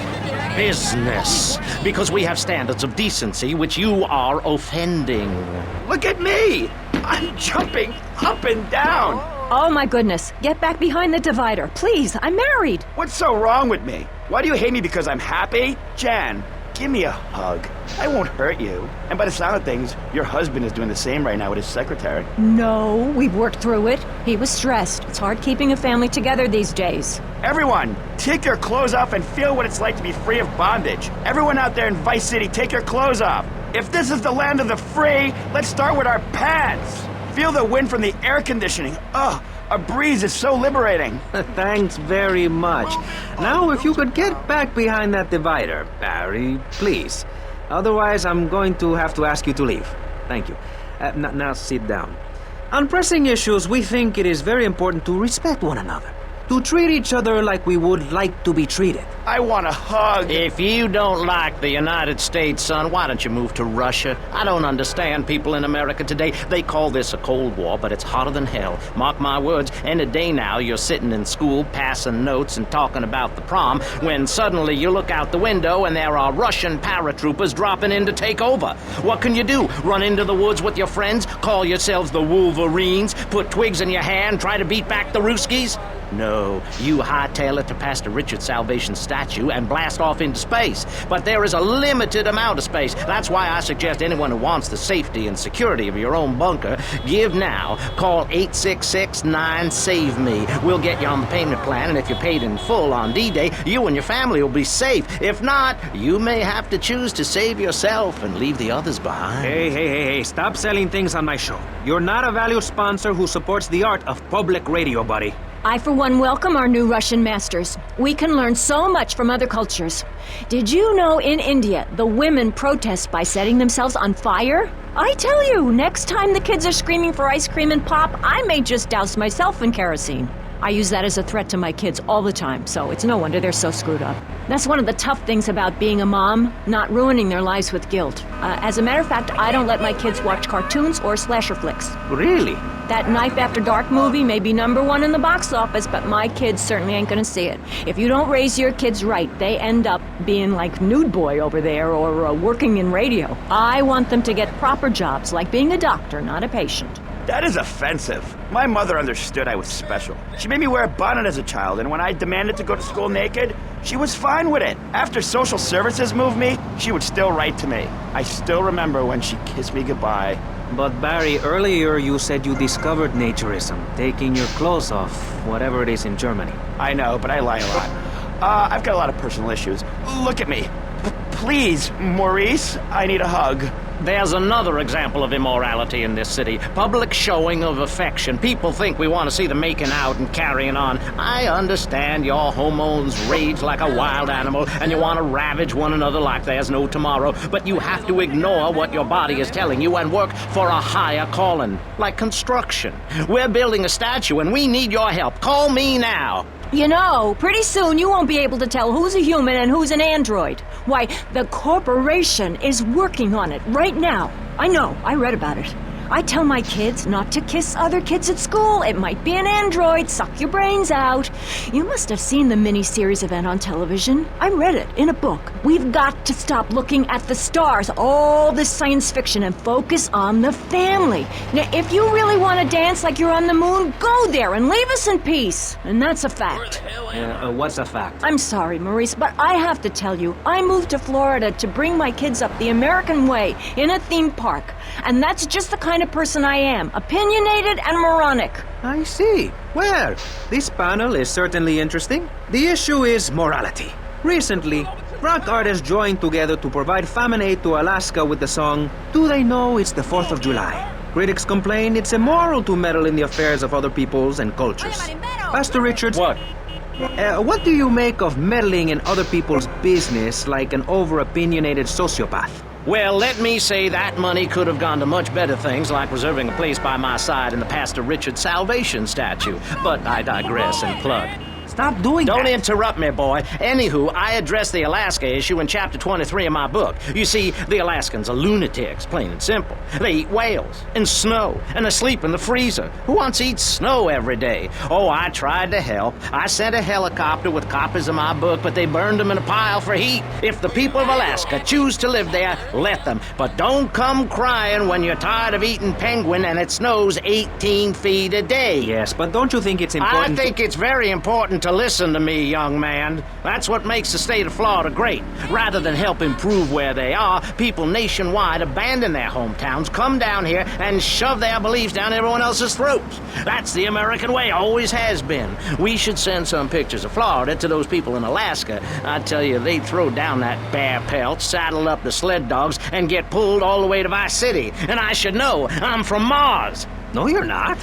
business. Because we have standards of decency which you are offending. Look at me! I'm jumping up and down! Oh my goodness, get back behind the divider. Please, I'm married. What's so wrong with me? Why do you hate me because I'm happy? Jan, give me a hug. I won't hurt you. And by the sound of things, your husband is doing the same right now with his secretary. No, we've worked through it. He was stressed. It's hard keeping a family together these days. Everyone, take your clothes off and feel what it's like to be free of bondage. Everyone out there in Vice City, take your clothes off. If this is the land of the free, let's start with our pants. Feel the wind from the air conditioning. Ugh, a breeze is so liberating. Thanks very much. Now, if you could get back behind that divider, Barry, please. Otherwise, I'm going to have to ask you to leave. Thank you. Now sit down. On pressing issues, we think it is very important to respect one another, to treat each other like we would like to be treated. I want a hug. If you don't like the United States, son, why don't you move to Russia? I don't understand people in America today. They call this a Cold War, but it's hotter than hell. Mark my words, any day now you're sitting in school, passing notes and talking about the prom, when suddenly you look out the window and there are Russian paratroopers dropping in to take over. What can you do? Run into the woods with your friends? Call yourselves the Wolverines? Put twigs in your hair and try to beat back the Ruskies? No, you hightail it to Pastor Richard's Salvation statue and blast off into space. But there is a limited amount of space. That's why I suggest anyone who wants the safety and security of your own bunker, give now. Call 866-9-SAVE-ME. We'll get you on the payment plan, and if you're paid in full on D-Day, you and your family will be safe. If not, you may have to choose to save yourself and leave the others behind. Hey, stop selling things on my show. You're not a valued sponsor who supports the art of public radio, buddy. I, for one, welcome our new Russian masters. We can learn so much from other cultures. Did you know in India, the women protest by setting themselves on fire? I tell you, next time the kids are screaming for ice cream and pop, I may just douse myself in kerosene. I use that as a threat to my kids all the time, so it's no wonder they're so screwed up. That's one of the tough things about being a mom, not ruining their lives with guilt. As a matter of fact, I don't let my kids watch cartoons or slasher flicks. Really? That Knife After Dark movie may be #1 in the box office, but my kids certainly ain't gonna see it. If you don't raise your kids right, they end up being like Nude Boy over there or working in radio. I want them to get proper jobs, like being a doctor, not a patient. That is offensive. My mother understood I was special. She made me wear a bonnet as a child, and when I demanded to go to school naked, she was fine with it. After social services moved me, she would still write to me. I still remember when she kissed me goodbye. But Barry, earlier you said you discovered naturism, taking your clothes off, whatever it is in Germany. I know, but I lie a lot. I've got a lot of personal issues. Look at me. Please, Maurice, I need a hug. There's another example of immorality in this city. Public showing of affection. People think we want to see them making out and carrying on. I understand your hormones rage like a wild animal, and you want to ravage one another like there's no tomorrow, but you have to ignore what your body is telling you and work for a higher calling, like construction. We're building a statue, and we need your help. Call me now. You know, pretty soon you won't be able to tell who's a human and who's an android. Why, the corporation is working on it right now. I know, I read about it. I tell my kids not to kiss other kids at school. It might be an android, suck your brains out. You must have seen the mini-series event on television. I read it in a book. We've got to stop looking at the stars, all this science fiction, and focus on the family. Now, if you really want to dance like you're on the moon, go there and leave us in peace. And that's a fact. What's a fact? I'm sorry, Maurice, but I have to tell you, I moved to Florida to bring my kids up the American way in a theme park. And that's just the kind of person I am, opinionated and moronic. I see. Well, this panel is certainly interesting. The issue is morality. Recently, rock artists joined together to provide famine aid to Alaska with the song, Do They Know It's the 4th of July? Critics complain it's immoral to meddle in the affairs of other peoples and cultures. Pastor Richards... What? What do you make of meddling in other people's business like an over-opinionated sociopath? Well, let me say that money could have gone to much better things, like reserving a place by my side in the Pastor Richard Salvation statue. But I digress and plug. Stop doing that. Don't interrupt me, boy. Anywho, I addressed the Alaska issue in chapter 23 of my book. You see, the Alaskans are lunatics, plain and simple. They eat whales and snow and they sleep in the freezer. Who wants to eat snow every day? Oh, I tried to help. I sent a helicopter with copies of my book, but they burned them in a pile for heat. If the people of Alaska choose to live there, let them. But don't come crying when you're tired of eating penguin and it snows 18 feet a day. Yes, but don't you think it's important? I think it's very important to listen to me, young man. That's what makes the state of Florida great. Rather than help improve where they are, people nationwide abandon their hometowns, come down here, and shove their beliefs down everyone else's throats. That's the American way, always has been. We should send some pictures of Florida to those people in Alaska. I tell you, they'd throw down that bear pelt, saddle up the sled dogs, and get pulled all the way to Vice City. And I should know, I'm from Mars. No, you're not.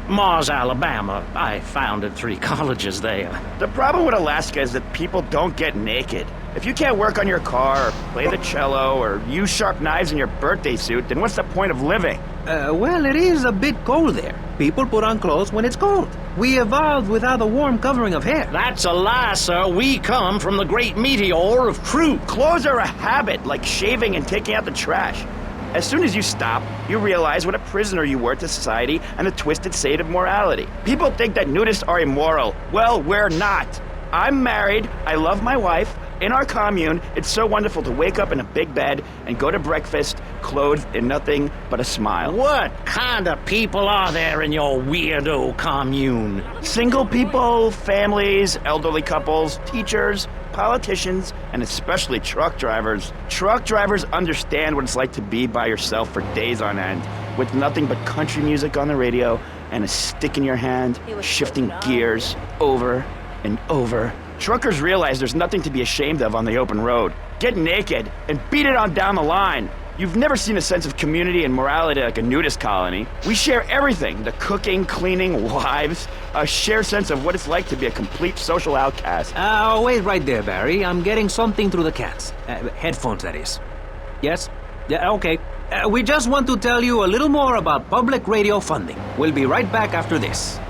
Mars, Alabama. I founded 3 colleges there. The problem with Alaska is that people don't get naked. If you can't work on your car, or play the cello, or use sharp knives in your birthday suit, then what's the point of living? Well, it is a bit cold there. People put on clothes when it's cold. We evolved without a warm covering of hair. That's a lie, sir. We come from the great meteor of truth. Clothes are a habit, like shaving and taking out the trash. As soon as you stop, you realize what a prisoner you were to society and the twisted state of morality. People think that nudists are immoral. Well, we're not. I'm married, I love my wife. In our commune, it's so wonderful to wake up in a big bed and go to breakfast clothed in nothing but a smile. What kind of people are there in your weirdo commune? Single people, families, elderly couples, teachers, politicians, and especially truck drivers. Truck drivers understand what it's like to be by yourself for days on end, with nothing but country music on the radio and a stick in your hand, shifting gears over and over. Truckers realize there's nothing to be ashamed of on the open road. Get naked and beat it on down the line. You've never seen a sense of community and morality like a nudist colony. We share everything, the cooking, cleaning, wives, a shared sense of what it's like to be a complete social outcast. Wait right there, Barry. I'm getting something through the cats. Headphones, that is. Yes? Yeah, okay. We just want to tell you a little more about public radio funding. We'll be right back after this.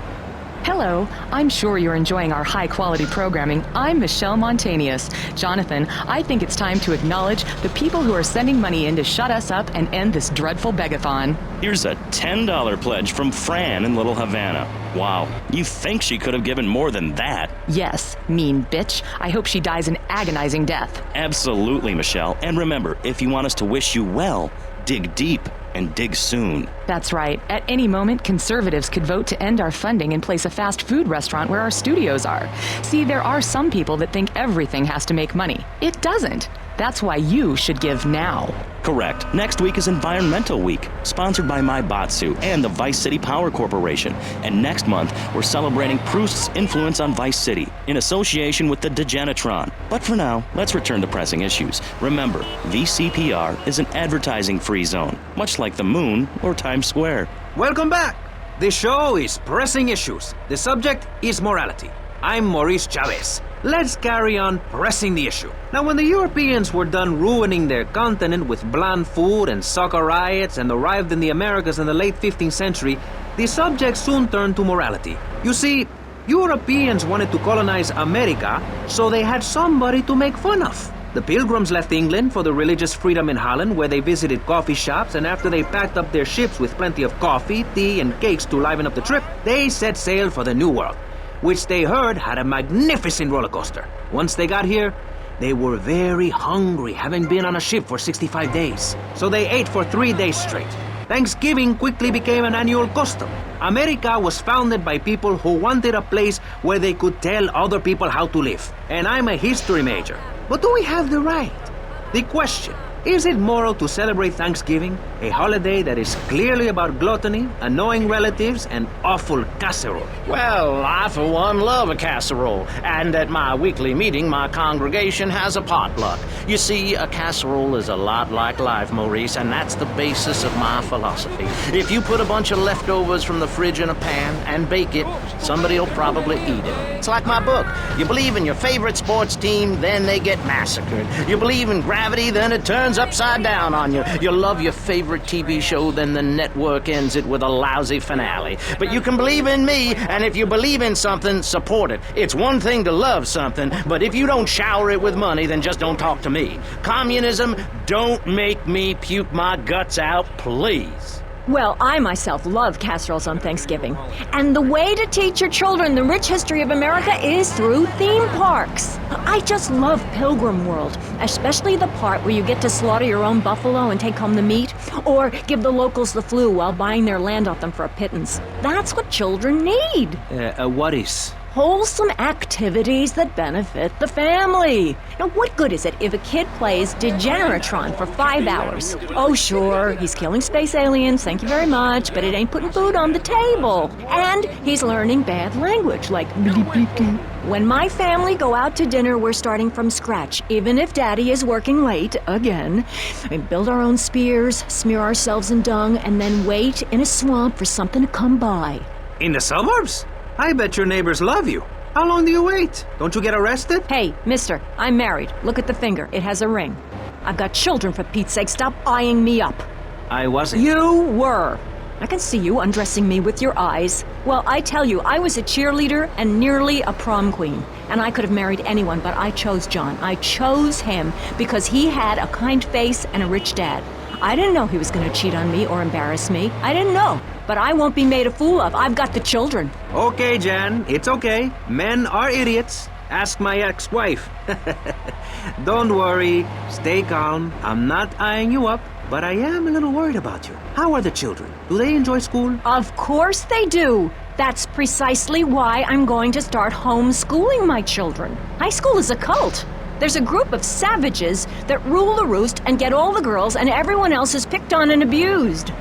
Hello, I'm sure you're enjoying our high-quality programming. I'm Michelle Montanius. Jonathan, I think it's time to acknowledge the people who are sending money in to shut us up and end this dreadful begathon. Here's a $10 pledge from Fran in Little Havana. Wow, you think she could have given more than that? Yes, mean bitch. I hope she dies an agonizing death. Absolutely, Michelle. And remember, if you want us to wish you well, dig deep and dig soon. That's right. At any moment, conservatives could vote to end our funding and place a fast food restaurant where our studios are. See, there are some people that think everything has to make money. It doesn't. That's why you should give now. Correct. Next week is Environmental Week, sponsored by My Batsu and the Vice City Power Corporation. And next month, we're celebrating Proust's influence on Vice City in association with the Degenitron. But for now, let's return to pressing issues. Remember, VCPR is an advertising-free zone, much like the moon or Times Square. Welcome back. The show is Pressing Issues. The subject is morality. I'm Maurice Chavez. Let's carry on pressing the issue. Now, when the Europeans were done ruining their continent with bland food and soccer riots and arrived in the Americas in the late 15th century, the subject soon turned to morality. You see, Europeans wanted to colonize America, so they had somebody to make fun of. The Pilgrims left England for the religious freedom in Holland, where they visited coffee shops, and after they packed up their ships with plenty of coffee, tea, and cakes to liven up the trip, they set sail for the New World, which they heard had a magnificent roller coaster. Once they got here, they were very hungry, having been on a ship for 65 days. So they ate for 3 days straight. Thanksgiving quickly became an annual custom. America was founded by people who wanted a place where they could tell other people how to live. And I'm a history major. But do we have the right? The question, is it moral to celebrate Thanksgiving, a holiday that is clearly about gluttony, annoying relatives, and awful casserole? Well, I for one love a casserole, and at my weekly meeting my congregation has a potluck. You see, a casserole is a lot like life, Maurice, and that's the basis of my philosophy. If you put a bunch of leftovers from the fridge in a pan and bake it, somebody'll probably eat it. It's like my book. You believe in your favorite sports team, then they get massacred. You believe in gravity, then it turns upside down on you. You love your favorite TV show, then the network ends it with a lousy finale. But you can believe in me, and if you believe in something, support it. It's one thing to love something, but if you don't shower it with money, then just don't talk to me. Communism, don't make me puke my guts out, please. Well, I myself love casseroles on Thanksgiving. And the way to teach your children the rich history of America is through theme parks. I just love Pilgrim World, especially the part where you get to slaughter your own buffalo and take home the meat, or give the locals the flu while buying their land off them for a pittance. That's what children need. What is? Wholesome activities that benefit the family. Now, what good is it if a kid plays Degenitron for 5 hours? Oh, sure, he's killing space aliens, thank you very much, but it ain't putting food on the table. And he's learning bad language, like bleep bleep bleep. When my family go out to dinner, we're starting from scratch, even if Daddy is working late, again. We build our own spears, smear ourselves in dung, and then wait in a swamp for something to come by. In the suburbs? I bet your neighbors love you. How long do you wait? Don't you get arrested? Hey, mister, I'm married. Look at the finger. It has a ring. I've got children, for Pete's sake. Stop eyeing me up. I wasn't. You were. I can see you undressing me with your eyes. Well, I tell you, I was a cheerleader and nearly a prom queen. And I could have married anyone, but I chose John. I chose him because he had a kind face and a rich dad. I didn't know he was going to cheat on me or embarrass me. I didn't know. But I won't be made a fool of. I've got the children. Okay, Jan, it's okay. Men are idiots. Ask my ex-wife. Don't worry. Stay calm. I'm not eyeing you up, but I am a little worried about you. How are the children? Do they enjoy school? Of course they do. That's precisely why I'm going to start homeschooling my children. High school is a cult. There's a group of savages that rule the roost and get all the girls, and everyone else is picked on and abused.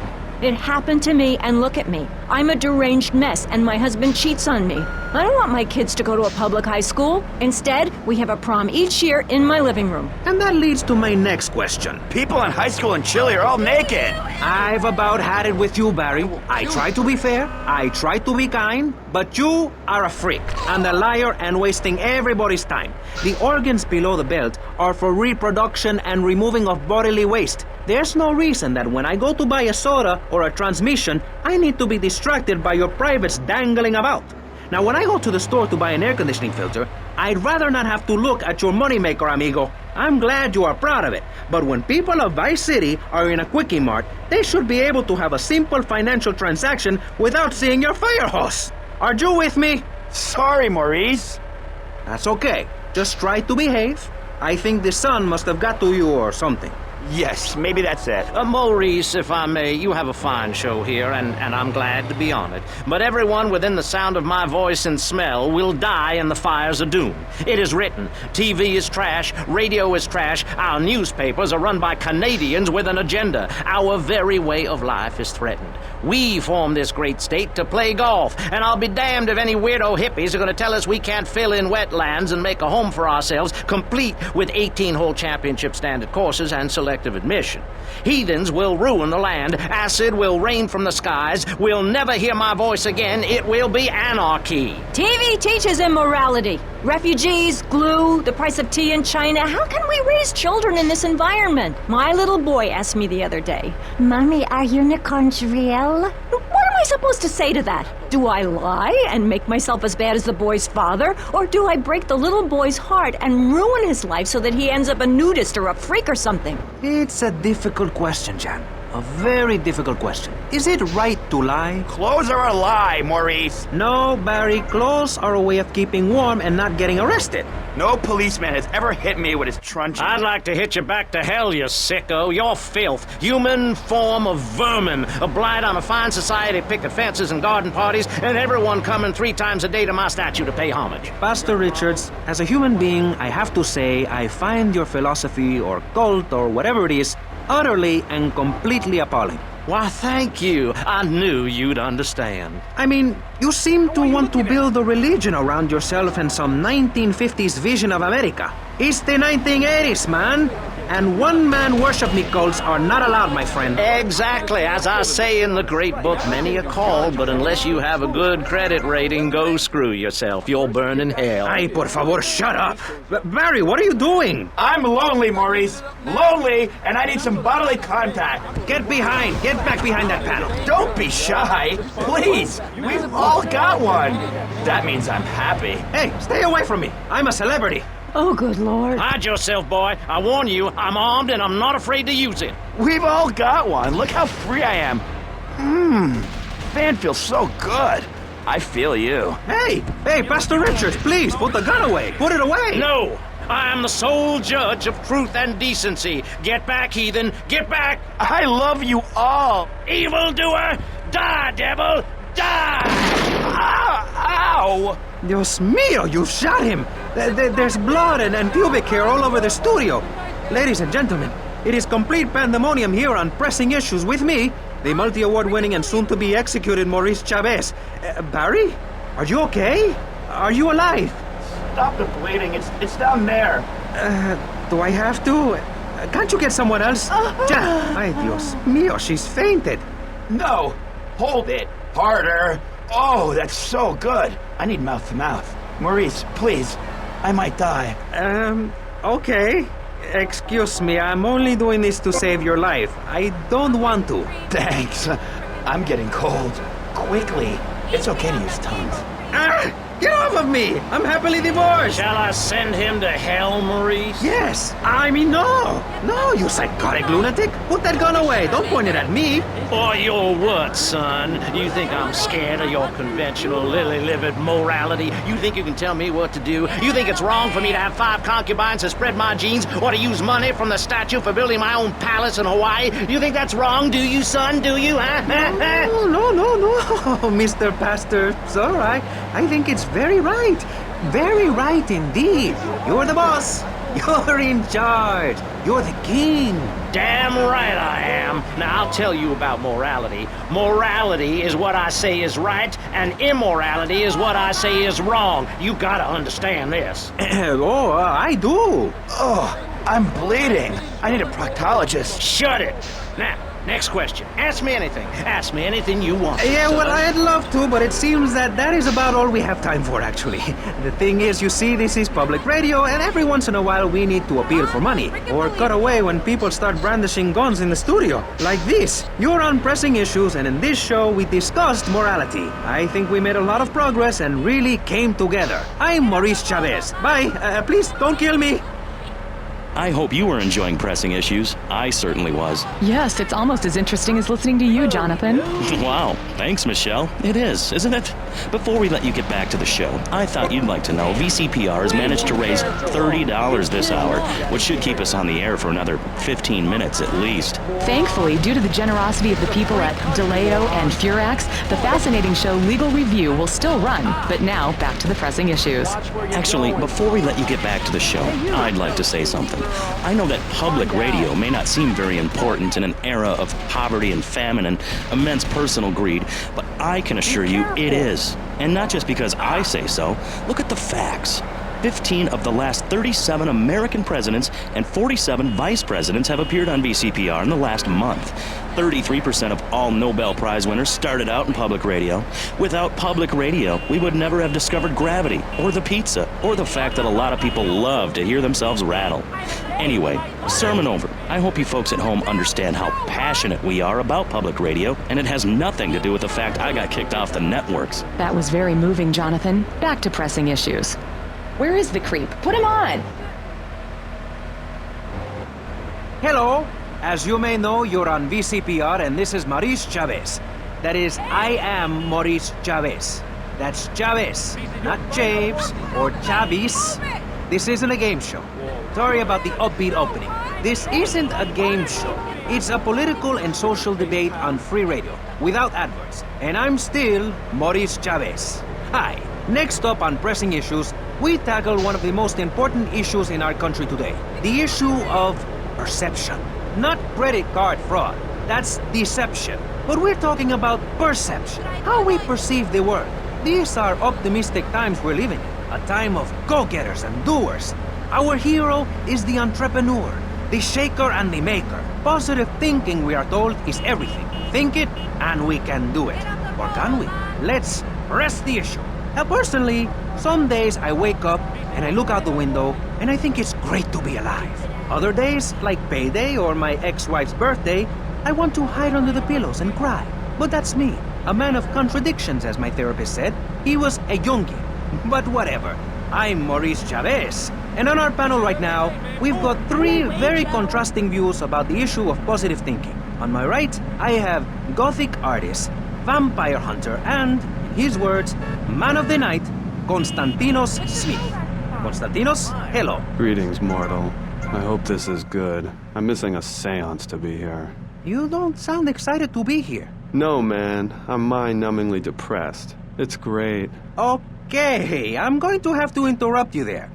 It happened to me, and look at me. I'm a deranged mess, and my husband cheats on me. I don't want my kids to go to a public high school. Instead, we have a prom each year in my living room. And that leads to my next question. People in high school in Chile are all naked. I've about had it with you, Barry. I try to be fair, I try to be kind, but you are a freak and a liar and wasting everybody's time. The organs below the belt are for reproduction and removing of bodily waste. There's no reason that when I go to buy a soda or a transmission, I need to be distracted by your privates dangling about. Now, when I go to the store to buy an air conditioning filter, I'd rather not have to look at your moneymaker, amigo. I'm glad you are proud of it, but when people of Vice City are in a Quickie Mart, they should be able to have a simple financial transaction without seeing your fire hose. Are you with me? Sorry, Maurice. That's okay. Just try to behave. I think the sun must have got to you or something. Yes, maybe that's it. Maurice, if I may, you have a fine show here, and I'm glad to be on it. But everyone within the sound of my voice and smell will die in the fires of doom. It is written. TV is trash. Radio is trash. Our newspapers are run by Canadians with an agenda. Our very way of life is threatened. We formed this great state to play golf, and I'll be damned if any weirdo hippies are going to tell us we can't fill in wetlands and make a home for ourselves, complete with 18-hole championship standard courses and selective admission. Heathens will ruin the land. Acid will rain from the skies. We'll never hear my voice again. It will be anarchy. TV teaches immorality. Refugees, glue, the price of tea in China. How can we raise children in this environment? My little boy asked me the other day, Mommy, are unicorns real? What am I supposed to say to that? Do I lie and make myself as bad as the boy's father? Or do I break the little boy's heart and ruin his life so that he ends up a nudist or a freak or something? It's a difficult question, Jan. A very difficult question. Is it right to lie? Clothes are a lie, Maurice. No, Barry, clothes are a way of keeping warm and not getting arrested. No policeman has ever hit me with his truncheon. I'd like to hit you back to hell, you sicko. You're filth. Human form of vermin. A blight on a fine society, picket fences and garden parties, and everyone coming 3 times a day to my statue to pay homage. Pastor Richards, as a human being, I have to say I find your philosophy or cult or whatever it is utterly and completely appalling. Why, thank you. I knew you'd understand. I mean, you seem to want to build a religion around yourself and some 1950s vision of America. It's the 1980s, man. And one-man worship me cults are not allowed, my friend. Exactly. As I say in the great book, many are called, but unless you have a good credit rating, go screw yourself. You'll burn in hell. Ay, por favor, shut up. Barry, what are you doing? I'm lonely, Maurice. Lonely, and I need some bodily contact. Get back behind that panel. Don't be shy. Please. We've all got one. That means I'm happy. Hey, stay away from me. I'm a celebrity. Oh, good Lord. Hide yourself, boy. I warn you, I'm armed and I'm not afraid to use it. We've all got one. Look how free I am. Van feels so good. I feel you. Hey, Pastor Richards, please, put the gun away. Put it away. No, I am the sole judge of truth and decency. Get back, heathen. Get back. I love you all. Evildoer, die, devil, die. Ow! Dios mío, you shot him! There's blood and pubic hair all over the studio. Ladies and gentlemen, it is complete pandemonium here on Pressing Issues with me, the multi-award-winning and soon-to-be executed Maurice Chavez. Barry? Are you okay? Are you alive? Stop the bleeding. It's down there. Do I have to? Can't you get someone else? Ay, Dios mío, she's fainted. No. Hold it. Harder. Oh, that's so good. I need mouth to mouth. Maurice, please. I might die. Okay. Excuse me, I'm only doing this to save your life. I don't want to. Thanks. I'm getting cold. Quickly. It's okay to use tongues. Get off of me! I'm happily divorced! Shall I send him to hell, Maurice? Yes! I mean, no! No, you psychotic lunatic! Put that gun away! Don't point it at me! Or your what, son? You think I'm scared of your conventional lily-livered morality? You think you can tell me what to do? You think it's wrong for me to have 5 concubines to spread my genes, or to use money from the statue for building my own palace in Hawaii? You think that's wrong, do you, son? Do you, huh? No, Mr. Pastor. It's all right. I think it's very right. Very right indeed. You're the boss. You're in charge. You're the king. Damn right I am. Now, I'll tell you about morality. Morality is what I say is right, and immorality is what I say is wrong. You gotta understand this. I do. Oh, I'm bleeding. I need a proctologist. Shut it. Now, next question. Ask me anything. Ask me anything you want. Yeah, son. well, I'd love to, but it seems that is about all we have time for, actually. The thing is, you see, this is public radio, and every once in a while we need to appeal for money. Or cut away when people start brandishing guns in the studio. Like this. You're on Pressing Issues, and in this show we discussed morality. I think we made a lot of progress and really came together. I'm Maurice Chavez. Bye. Please, don't kill me. I hope you were enjoying Pressing Issues. I certainly was. Yes, it's almost as interesting as listening to you, Jonathan. Wow. Thanks, Michelle. It is, isn't it? Before we let you get back to the show, I thought you'd like to know VCPR has managed to raise $30 this hour, which should keep us on the air for another 15 minutes at least. Thankfully, due to the generosity of the people at DeLeo and Furax, the fascinating show Legal Review will still run. But now, back to the pressing issues. Actually, before we let you get back to the show, I'd like to say something. I know that public radio may not seem very important in an era of poverty and famine and immense personal greed, but I can assure you it is. And not just because I say so. Look at the facts. 15 of the last 37 American presidents and 47 vice presidents have appeared on VCPR in the last month. 33% of all Nobel Prize winners started out in public radio. Without public radio, we would never have discovered gravity, or the pizza, or the fact that a lot of people love to hear themselves rattle. Anyway, sermon over. I hope you folks at home understand how passionate we are about public radio, and it has nothing to do with the fact I got kicked off the networks. That was very moving, Jonathan. Back to pressing issues. Where is the creep? Put him on! Hello. As you may know, you're on VCPR, and this is Maurice Chavez. That is, I am Maurice Chavez. That's Chavez, not Chaves or Chavis. This isn't a game show. Sorry about the upbeat opening. This isn't a game show. It's a political and social debate on free radio, without adverts. And I'm still Maurice Chavez. Hi. Next up on Pressing Issues, we tackle one of the most important issues in our country today. The issue of perception. Not credit card fraud. That's deception. But we're talking about perception. How we perceive the world. These are optimistic times we're living in. A time of go-getters and doers. Our hero is the entrepreneur, the shaker and the maker. Positive thinking, we are told, is everything. Think it, and we can do it. Or can we? Let's press the issue. Now, personally, some days I wake up and I look out the window and I think it's great to be alive. Other days, like payday or my ex-wife's birthday, I want to hide under the pillows and cry. But that's me, a man of contradictions, as my therapist said. He was a Jungian. But whatever. I'm Maurice Chavez. And on our panel right now, we've got three very contrasting views about the issue of positive thinking. On my right, I have Gothic artist, vampire hunter, and, in his words, man of the night, Konstantinos Smith. Konstantinos, hello. Greetings, mortal. I hope this is good. I'm missing a seance to be here. You don't sound excited to be here. No, man. I'm mind-numbingly depressed. It's great. Okay, I'm going to have to interrupt you there.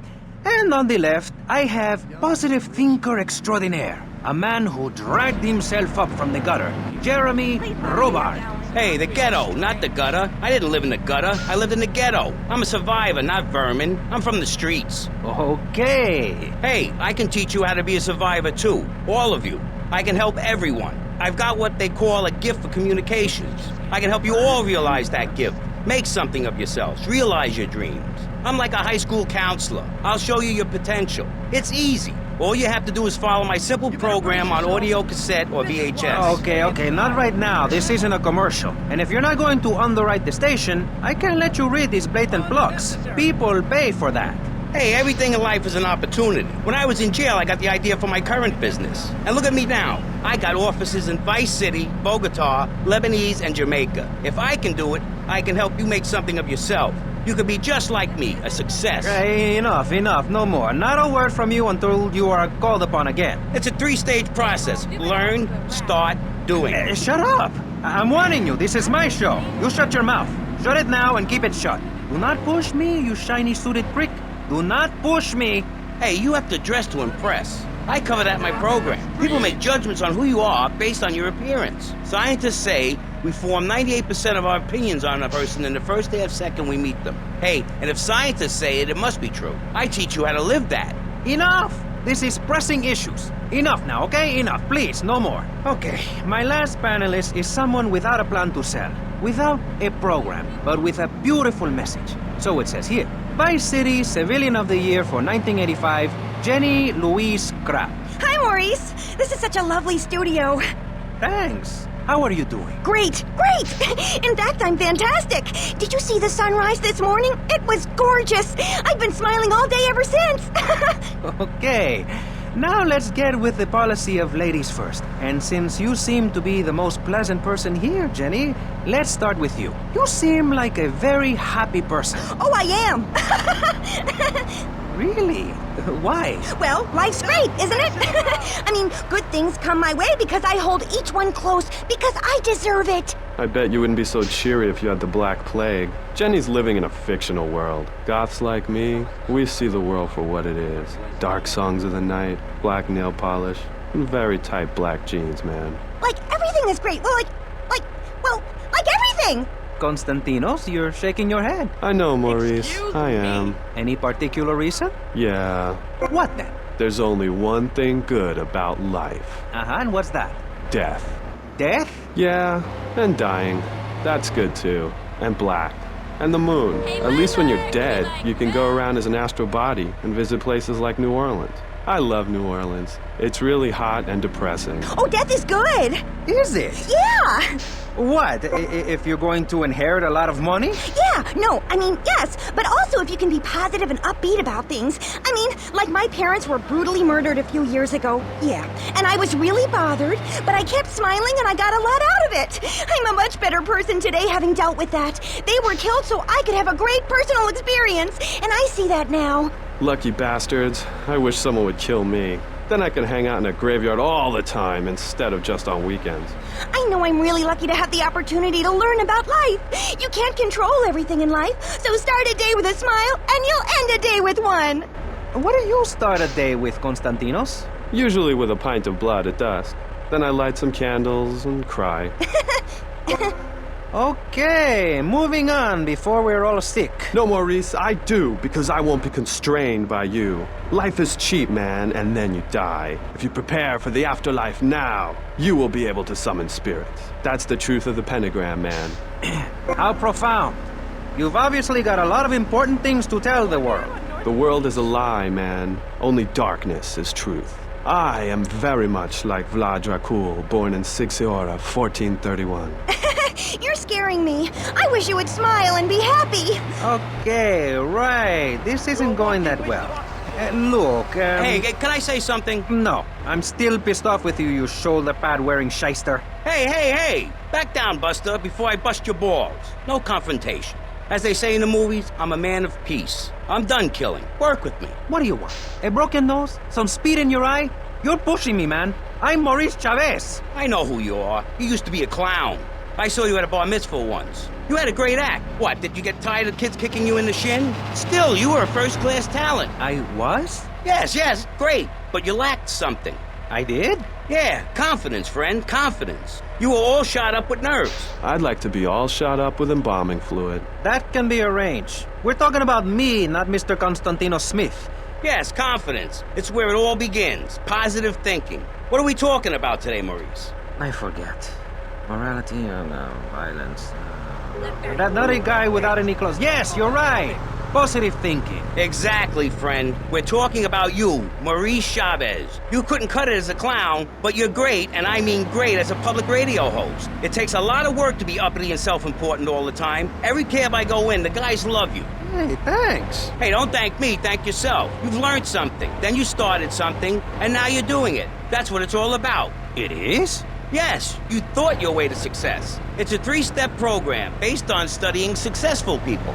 And on the left, I have positive thinker extraordinaire, a man who dragged himself up from the gutter, Jeremy Robart. Hey, the ghetto, not the gutter. I didn't live in the gutter. I lived in the ghetto. I'm a survivor, not vermin. I'm from the streets. Okay. Hey, I can teach you how to be a survivor, too. All of you. I can help everyone. I've got what they call a gift for communications. I can help you all realize that gift. Make something of yourselves. Realize your dreams. I'm like a high school counselor. I'll show you your potential. It's easy. All you have to do is follow my simple program on audio cassette or VHS. Okay, not right now. This isn't a commercial. And if you're not going to underwrite the station, I can let you read these blatant plugs. People pay for that. Hey, everything in life is an opportunity. When I was in jail, I got the idea for my current business. And look at me now. I got offices in Vice City, Bogota, Lebanese, and Jamaica. If I can do it, I can help you make something of yourself. You could be just like me, a success. Hey, enough, no more. Not a word from you until you are called upon again. It's a 3-stage process. Learn, start, doing. Shut up! I'm warning you, this is my show. You shut your mouth. Shut it now and keep it shut. Do not push me, you shiny suited prick. Do not push me. Hey, you have to dress to impress. I cover that in my program. People make judgments on who you are based on your appearance. Scientists say we form 98% of our opinions on a person in the first day of second we meet them. Hey, and if scientists say it, it must be true. I teach you how to live that. Enough! This is pressing issues. Enough now, okay? Enough, please, no more. Okay, my last panelist is someone without a plan to sell, without a program, but with a beautiful message. So it says here, Vice City Civilian of the Year for 1985, Jenny Louise Krapp. Hi, Maurice. This is such a lovely studio. Thanks. How are you doing? Great. In fact, I'm fantastic. Did you see the sunrise this morning? It was gorgeous. I've been smiling all day ever since. Okay. Now let's get with the policy of ladies first. And since you seem to be the most pleasant person here, Jenny, let's start with you. You seem like a very happy person. Oh, I am. Really? Why? Well, life's great, isn't it? I mean, good things come my way because I hold each one close because I deserve it. I bet you wouldn't be so cheery if you had the Black Plague. Jenny's living in a fictional world. Goths like me, we see the world for what it is. Dark songs of the night, black nail polish, and very tight black jeans, man. Like, everything is great. Well, like everything. Konstantinos, you're shaking your head. I know, Maurice. I am. Any particular reason? Yeah. What then? There's only one thing good about life. And what's that? Death. Death? Yeah, and dying. That's good too. And black. And the moon. At least when you're dead, you can go around as an astral body and visit places like New Orleans. I love New Orleans. It's really hot and depressing. Oh, death is good. Is it? Yeah. What? If you're going to inherit a lot of money? Yeah, no, I mean, yes, but also if you can be positive and upbeat about things. I mean, like my parents were brutally murdered a few years ago. Yeah, and I was really bothered, but I kept smiling and I got a lot out of it. I'm a much better person today having dealt with that. They were killed so I could have a great personal experience, and I see that now. Lucky bastards. I wish someone would kill me. Then I can hang out in a graveyard all the time instead of just on weekends. I know I'm really lucky to have the opportunity to learn about life. You can't control everything in life, so start a day with a smile and you'll end a day with one. What do you start a day with, Konstantinos? Usually with a pint of blood at dusk. Then I light some candles and cry. Okay, moving on before we're all sick. No, Maurice, I do, because I won't be constrained by you. Life is cheap, man, and then you die. If you prepare for the afterlife now, you will be able to summon spirits. That's the truth of the pentagram, man. How profound. You've obviously got a lot of important things to tell the world. The world is a lie, man. Only darkness is truth. I am very much like Vlad Dracul, born in Sixiora, 1431. You're scaring me. I wish you would smile and be happy. Okay, right. This isn't going that well. Look, Hey, can I say something? No, I'm still pissed off with you, you shoulder pad wearing shyster. Hey! Back down, Buster, before I bust your balls. No confrontation. As they say in the movies, I'm a man of peace. I'm done killing. Work with me. What do you want? A broken nose? Some speed in your eye? You're pushing me, man. I'm Maurice Chavez. I know who you are. You used to be a clown. I saw you at a bar mitzvah once. You had a great act. What, did you get tired of kids kicking you in the shin? Still, you were a first-class talent. I was? Yes, great. But you lacked something. I did? Yeah, confidence, friend, confidence. You were all shot up with nerves. I'd like to be all shot up with embalming fluid. That can be arranged. We're talking about me, not Mr. Konstantinos Smith. Yes, confidence. It's where it all begins. Positive thinking. What are we talking about today, Maurice? I forget. Morality and violence. That nutty guy without any clothes. Yes, you're right. Positive thinking. Exactly, friend. We're talking about you, Maurice Chavez. You couldn't cut it as a clown, but you're great, and I mean great, as a public radio host. It takes a lot of work to be uppity and self-important all the time. Every cab I go in, the guys love you. Hey, thanks. Hey, don't thank me, thank yourself. You've learned something, then you started something, and now you're doing it. That's what it's all about. It is? Yes, you thought your way to success. It's a 3-step program based on studying successful people.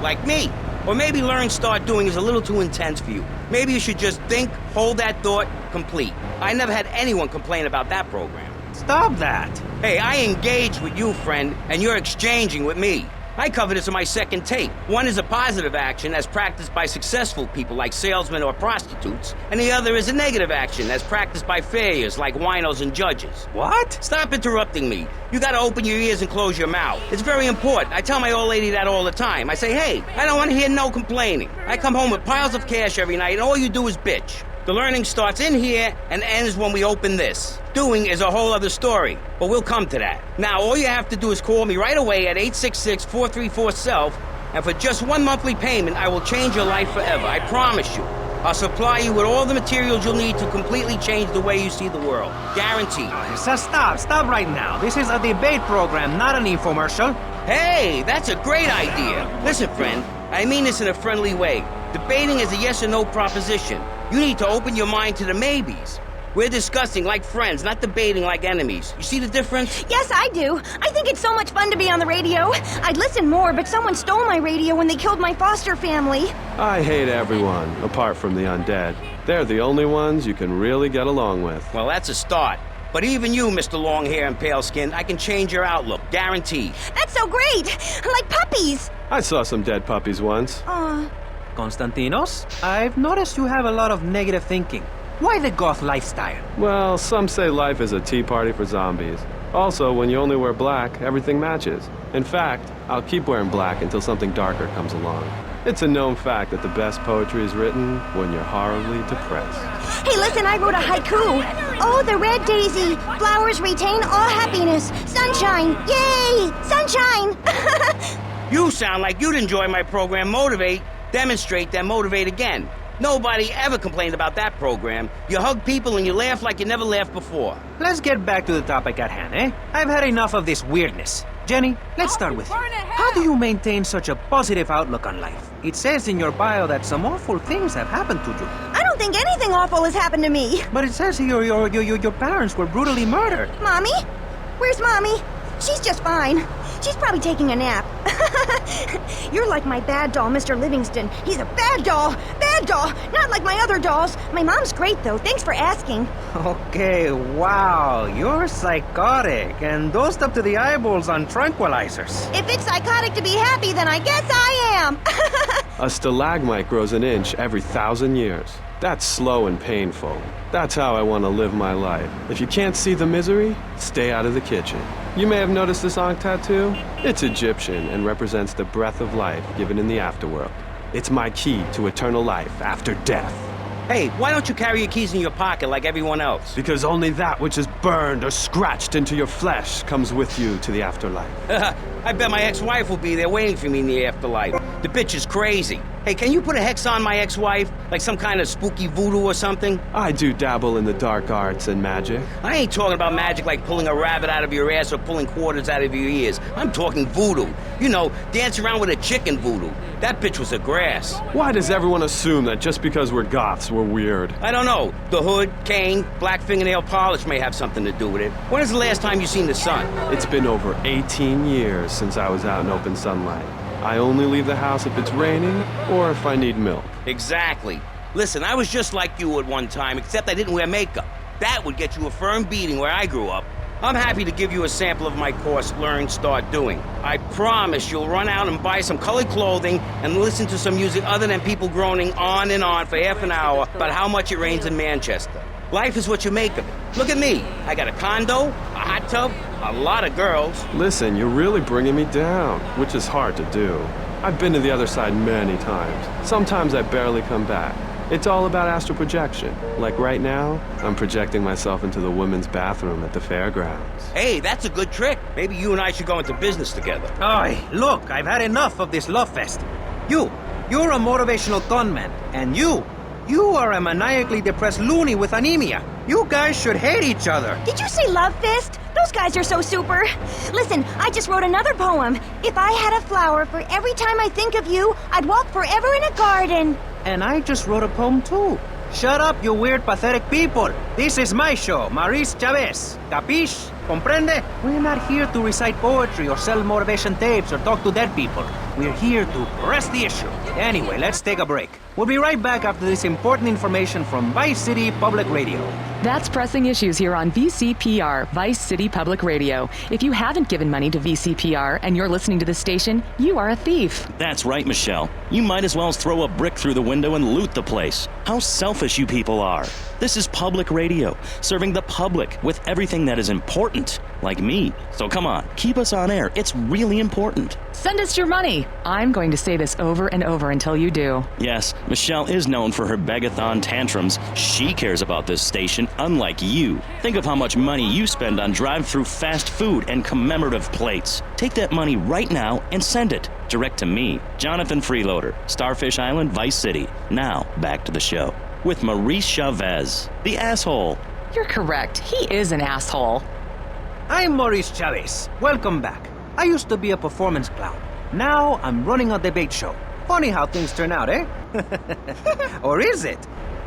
Like me. Or maybe learn start doing is a little too intense for you. Maybe you should just think, hold that thought, complete. I never had anyone complain about that program. Stop that. Hey, I engage with you, friend, and you're exchanging with me. I cover this in my second tape. One is a positive action as practiced by successful people like salesmen or prostitutes, and the other is a negative action as practiced by failures like winos and judges. What? Stop interrupting me. You gotta open your ears and close your mouth. It's very important. I tell my old lady that all the time. I say, hey, I don't want to hear no complaining. I come home with piles of cash every night, and all you do is bitch. The learning starts in here and ends when we open this. Doing is a whole other story, but we'll come to that. Now, all you have to do is call me right away at 866-434-SELF, and for just one monthly payment, I will change your life forever. I promise you. I'll supply you with all the materials you'll need to completely change the way you see the world. Guaranteed. So stop right now. This is a debate program, not an infomercial. Hey, that's a great idea. Listen, friend, I mean this in a friendly way. Debating is a yes or no proposition. You need to open your mind to the maybes. We're discussing like friends, not debating like enemies. You see the difference? Yes, I do. I think it's so much fun to be on the radio. I'd listen more, but someone stole my radio when they killed my foster family. I hate everyone, apart from the undead. They're the only ones you can really get along with. Well, that's a start. But even you, Mr. Long Hair and Pale Skin, I can change your outlook, guaranteed. That's so great! Like puppies! I saw some dead puppies once. Konstantinos, I've noticed you have a lot of negative thinking. Why the goth lifestyle? Well, some say life is a tea party for zombies. Also, when you only wear black, everything matches. In fact, I'll keep wearing black until something darker comes along. It's a known fact that the best poetry is written when you're horribly depressed. Hey, listen, I wrote a haiku. Oh, the red daisy, flowers retain all happiness. Sunshine, yay! Sunshine! You sound like you'd enjoy my program Motivate, Demonstrate, then Motivate Again. Nobody ever complained about that program. You hug people and you laugh like you never laughed before. Let's get back to the topic at hand, eh? I've had enough of this weirdness. Jenny, let's start with you. How do you maintain such a positive outlook on life? It says in your bio that some awful things have happened to you. I don't think anything awful has happened to me. But it says here your parents were brutally murdered. Mommy? Where's Mommy? She's just fine. She's probably taking a nap. You're like my bad doll, Mr. Livingston. He's a bad doll. Bad doll. Not like my other dolls. My mom's great, though. Thanks for asking. Okay, wow. You're psychotic and dosed up to the eyeballs on tranquilizers. If it's psychotic to be happy, then I guess I am. A stalagmite grows an inch every 1,000 years. That's slow and painful. That's how I want to live my life. If you can't see the misery, stay out of the kitchen. You may have noticed this on tattoo. It's Egyptian and represents the breath of life given in the afterworld. It's my key to eternal life after death. Hey, why don't you carry your keys in your pocket like everyone else? Because only that which is burned or scratched into your flesh comes with you to the afterlife. I bet my ex-wife will be there waiting for me in the afterlife. The bitch is crazy. Hey, can you put a hex on my ex-wife? Like some kind of spooky voodoo or something? I do dabble in the dark arts and magic. I ain't talking about magic like pulling a rabbit out of your ass or pulling quarters out of your ears. I'm talking voodoo. You know, dance around with a chicken voodoo. That bitch was a grass. Why does everyone assume that just because we're goths, we're weird? I don't know. The hood, cane, black fingernail polish may have something to do with it. When is the last time you seen the sun? It's been over 18 years since I was out in open sunlight. I only leave the house if it's raining or if I need milk. Exactly. Listen, I was just like you at one time, except I didn't wear makeup. That would get you a firm beating where I grew up. I'm happy to give you a sample of my course, Learn, Start Doing. I promise you'll run out and buy some colored clothing and listen to some music other than people groaning on and on for half an hour about how much it rains in Manchester. Life is what you make of it. Look at me. I got a condo, a hot tub, a lot of girls. Listen, you're really bringing me down, which is hard to do. I've been to the other side many times. Sometimes I barely come back. It's all about astral projection. Like right now, I'm projecting myself into the women's bathroom at the fairgrounds. Hey, that's a good trick. Maybe you and I should go into business together. Oi, look, I've had enough of this love fest. You're a motivational gunman, and you are a maniacally depressed loony with anemia. You guys should hate each other. Did you say love fist? Those guys are so super. Listen, I just wrote another poem. If I had a flower for every time I think of you, I'd walk forever in a garden. And I just wrote a poem too. Shut up, you weird, pathetic people. This is my show, Maurice Chavez. Capiche? Comprende? We're not here to recite poetry or sell motivation tapes or talk to dead people. We're here to press the issue. Anyway, let's take a break. We'll be right back after this important information from Vice City Public Radio. That's Pressing Issues here on VCPR, Vice City Public Radio. If you haven't given money to VCPR and you're listening to this station, you are a thief. That's right, Michelle. You might as well throw a brick through the window and loot the place. How selfish you people are. This is public radio, serving the public with everything that is important, like me. So come on, keep us on air. It's really important. Send us your money. I'm going to say this over and over until you do. Yes, Michelle is known for her begathon tantrums. She cares about this station, unlike you. Think of how much money you spend on drive-through fast food and commemorative plates. Take that money right now and send it direct to me, Jonathan Freeloader, Starfish Island, Vice City. Now, back to the show with Maurice Chavez, the asshole. You're correct. He is an asshole. I'm Maurice Chavez. Welcome back. I used to be a performance clown. Now I'm running a debate show. Funny how things turn out, eh? Or is it?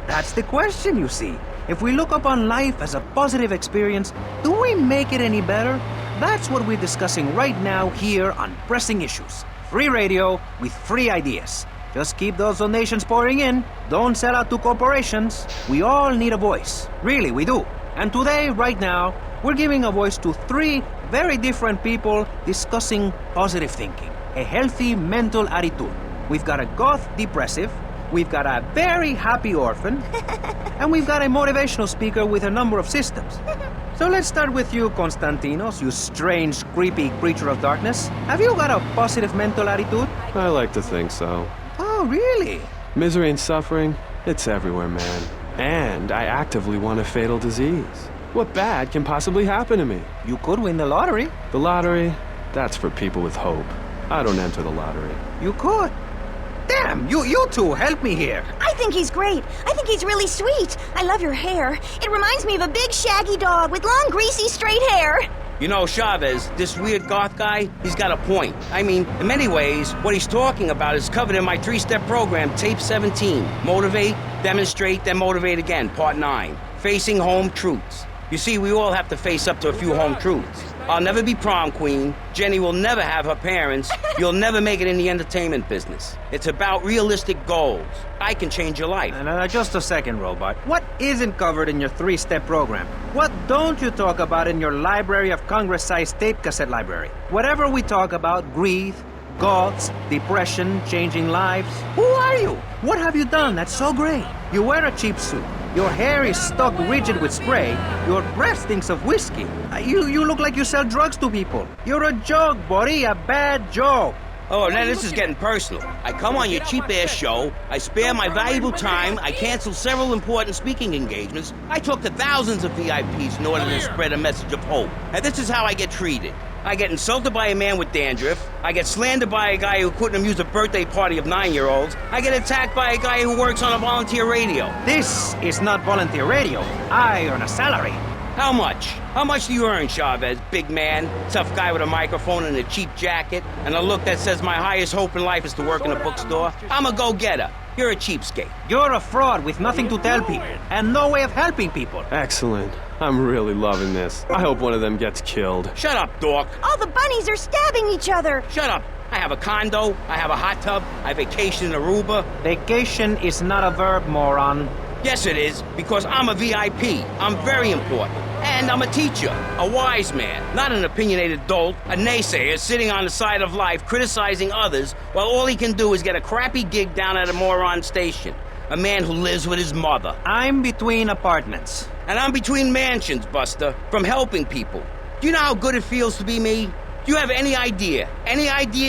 That's the question, you see. If we look upon life as a positive experience, do we make it any better? That's what we're discussing right now here on Pressing Issues. Free radio with free ideas. Just keep those donations pouring in. Don't sell out to corporations. We all need a voice. Really, we do. And today, right now, we're giving a voice to 3 very different people discussing positive thinking, a healthy mental attitude. We've got a goth depressive, we've got a very happy orphan, and we've got a motivational speaker with a number of systems. So let's start with you, Konstantinos, you strange, creepy creature of darkness. Have you got a positive mental attitude? I like to think so. Oh, really? Misery and suffering, it's everywhere, man. And I actively want a fatal disease. What bad can possibly happen to me? You could win the lottery. The lottery, that's for people with hope. I don't enter the lottery. You could. Damn, you two, help me here. I think he's great. I think he's really sweet. I love your hair. It reminds me of a big shaggy dog with long, greasy, straight hair. You know, Chavez, this weird goth guy, he's got a point. I mean, in many ways, what he's talking about is covered in my 3-step program, Tape 17. Motivate, demonstrate, then motivate again, Part 9. Facing home truths. You see, we all have to face up to a few home truths. I'll never be prom queen. Jenny will never have her parents. You'll never make it in the entertainment business. It's about realistic goals. I can change your life. Just a second, Robot. What isn't covered in your 3-step program? What don't you talk about in your Library of Congress-sized tape cassette library? Whatever we talk about, greed, goths, depression, changing lives. Who are you? What have you done that's so great? You wear a cheap suit. Your hair is stuck rigid with spray. Your breath stinks of whiskey. You look like you sell drugs to people. You're a joke, buddy, a bad joke. Oh, now this is getting personal. I come on your cheap-ass show, I spare my valuable time, I cancel several important speaking engagements, I talk to thousands of VIPs in order to spread a message of hope. And this is how I get treated. I get insulted by a man with dandruff. I get slandered by a guy who couldn't amuse a birthday party of 9-year-olds. I get attacked by a guy who works on a volunteer radio. This is not volunteer radio. I earn a salary. How much? How much do you earn, Chavez, big man? Tough guy with a microphone and a cheap jacket, and a look that says my highest hope in life is to work in a bookstore? I'm a go-getter. You're a cheapskate. You're a fraud with nothing to tell people, and no way of helping people. Excellent. I'm really loving this. I hope one of them gets killed. Shut up, dork. All the bunnies are stabbing each other. Shut up. I have a condo, I have a hot tub, I vacation in Aruba. Vacation is not a verb, moron. Yes, it is, because I'm a VIP. I'm very important. And I'm a teacher, a wise man, not an opinionated dolt, a naysayer sitting on the side of life criticizing others while all he can do is get a crappy gig down at a moron station. A man who lives with his mother. I'm between apartments. And I'm between mansions, Buster, from helping people. Do you know how good it feels to be me? Do you have any idea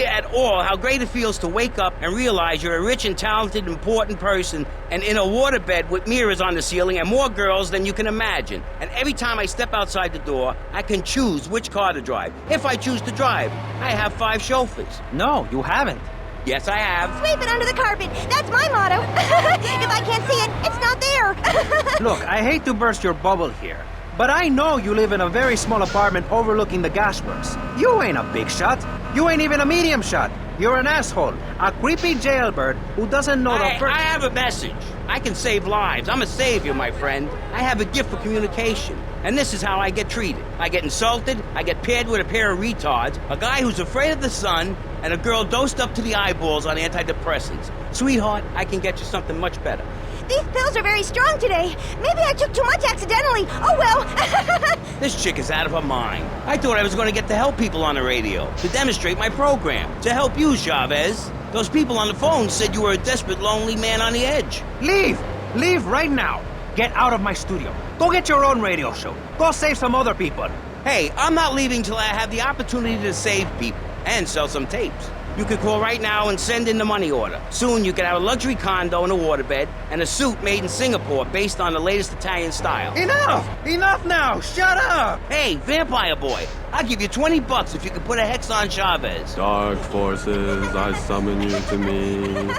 at all how great it feels to wake up and realize you're a rich and talented, important person and in a waterbed with mirrors on the ceiling and more girls than you can imagine? And every time I step outside the door, I can choose which car to drive. If I choose to drive, I have 5 chauffeurs. No, you haven't. Yes, I have. Sweep it under the carpet. That's my motto. If I can't see it, it's not there. Look, I hate to burst your bubble here, but I know you live in a very small apartment overlooking the gasworks. You ain't a big shot. You ain't even a medium shot. You're an asshole. A creepy jailbird who doesn't know the first... I have a message. I can save lives. I'm a savior, my friend. I have a gift for communication. And this is how I get treated. I get insulted, I get paired with a pair of retards, a guy who's afraid of the sun, and a girl dosed up to the eyeballs on antidepressants. Sweetheart, I can get you something much better. These pills are very strong today. Maybe I took too much accidentally. Oh, well. This chick is out of her mind. I thought I was going to get to help people on the radio, to demonstrate my program, to help you, Chavez. Those people on the phone said you were a desperate, lonely man on the edge. Leave! Leave right now. Get out of my studio. Go get your own radio show. Go save some other people. Hey, I'm not leaving till I have the opportunity to save people and sell some tapes. You could call right now and send in the money order. Soon you could have a luxury condo and a waterbed and a suit made in Singapore based on the latest Italian style. Enough! Enough now! Shut up! Hey, Vampire Boy, I'll give you $20 if you can put a hex on Chavez. Dark forces, I summon you to me.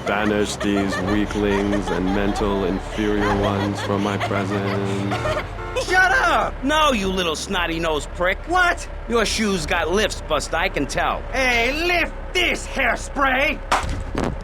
Banish these weaklings and mental inferior ones from my presence. Shut up! No, you little snotty-nosed prick. What? Your shoes got lifts, Buster, I can tell. Hey, lift this hairspray!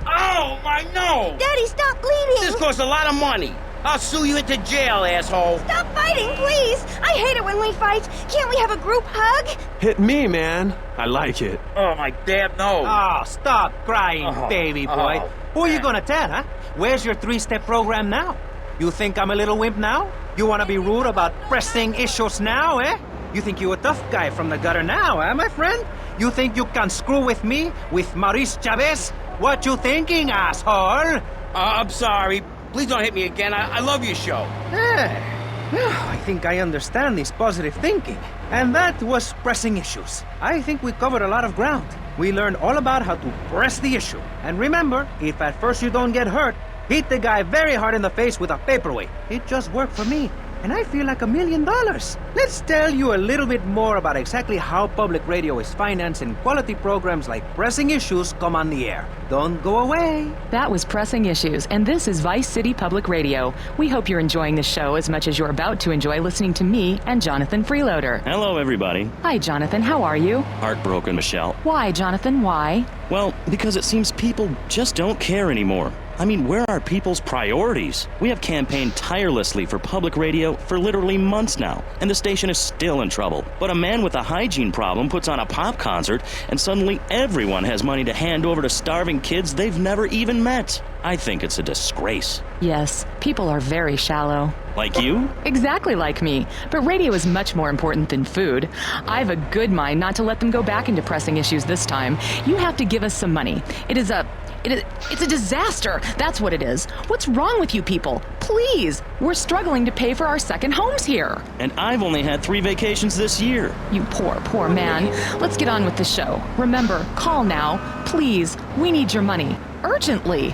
Oh, my nose! Daddy, stop bleeding! This costs a lot of money. I'll sue you into jail, asshole. Stop fighting, please! I hate it when we fight. Can't we have a group hug? Hit me, man. I like it. Oh, my damn nose. Oh, stop crying, baby boy. Who are you gonna tell, huh? Where's your three-step program now? You think I'm a little wimp now? You wanna be rude about pressing issues now, eh? You think you a tough guy from the gutter now, eh, my friend? You think you can screw with me, with Maurice Chavez? What you thinking, asshole? I'm sorry. Please don't hit me again. I love your show. I think I understand this positive thinking. And that was pressing issues. I think we covered a lot of ground. We learned all about how to press the issue. And remember, if at first you don't get hurt, hit the guy very hard in the face with a paperweight. It just worked for me. And I feel like $1 million. Let's tell you a little bit more about exactly how public radio is financed and quality programs like Pressing Issues come on the air. Don't go away. That was Pressing Issues, and this is Vice City Public Radio. We hope you're enjoying the show as much as you're about to enjoy listening to me and Jonathan Freeloader. Hello, everybody. Hi, Jonathan. How are you? Heartbroken, Michelle. Why, Jonathan? Why? Well, because it seems people just don't care anymore. I mean, where are people's priorities? We have campaigned tirelessly for public radio for literally months now, and the station is still in trouble. But a man with a hygiene problem puts on a pop concert, and suddenly everyone has money to hand over to starving kids they've never even met. I think it's a disgrace. Yes, people are very shallow. Like you? Exactly like me. But radio is much more important than food. I have a good mind not to let them go back into pressing issues this time. You have to give us some money. It's a disaster. That's what it is. What's wrong with you people? Please. We're struggling to pay for our second homes here. And I've only had 3 vacations this year. You poor man. Let's get on with the show. Remember, call now. Please. We need your money. Urgently.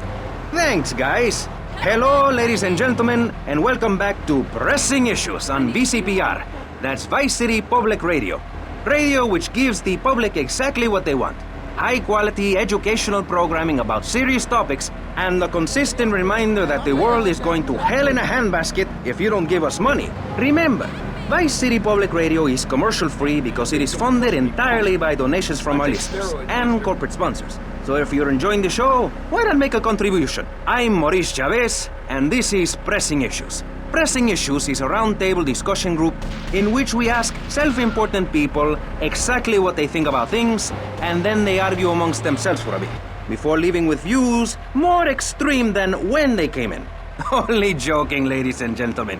Thanks, guys. Hello, ladies and gentlemen, and welcome back to Pressing Issues on VCPR. That's Vice City Public Radio. Radio which gives the public exactly what they want. High-quality educational programming about serious topics, and a consistent reminder that the world is going to hell in a handbasket if you don't give us money. Remember, Vice City Public Radio is commercial-free because it is funded entirely by donations from our listeners and corporate sponsors. So if you're enjoying the show, why not make a contribution? I'm Maurice Chavez, and this is Pressing Issues. Pressing Issues is a roundtable discussion group in which we ask self-important people exactly what they think about things, and then they argue amongst themselves for a bit, before leaving with views more extreme than when they came in. Only joking, ladies and gentlemen.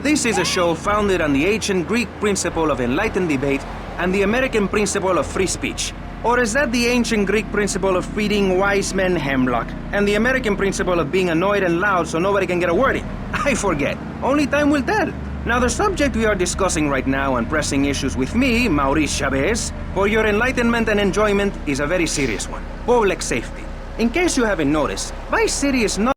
This is a show founded on the ancient Greek principle of enlightened debate and the American principle of free speech. Or is that the ancient Greek principle of feeding wise men hemlock and the American principle of being annoyed and loud so nobody can get a word in? I forget. Only time will tell. Now, the subject we are discussing right now on Pressing Issues with me, Maurice Chavez, for your enlightenment and enjoyment is a very serious one. Public safety. In case you haven't noticed, Vice City is not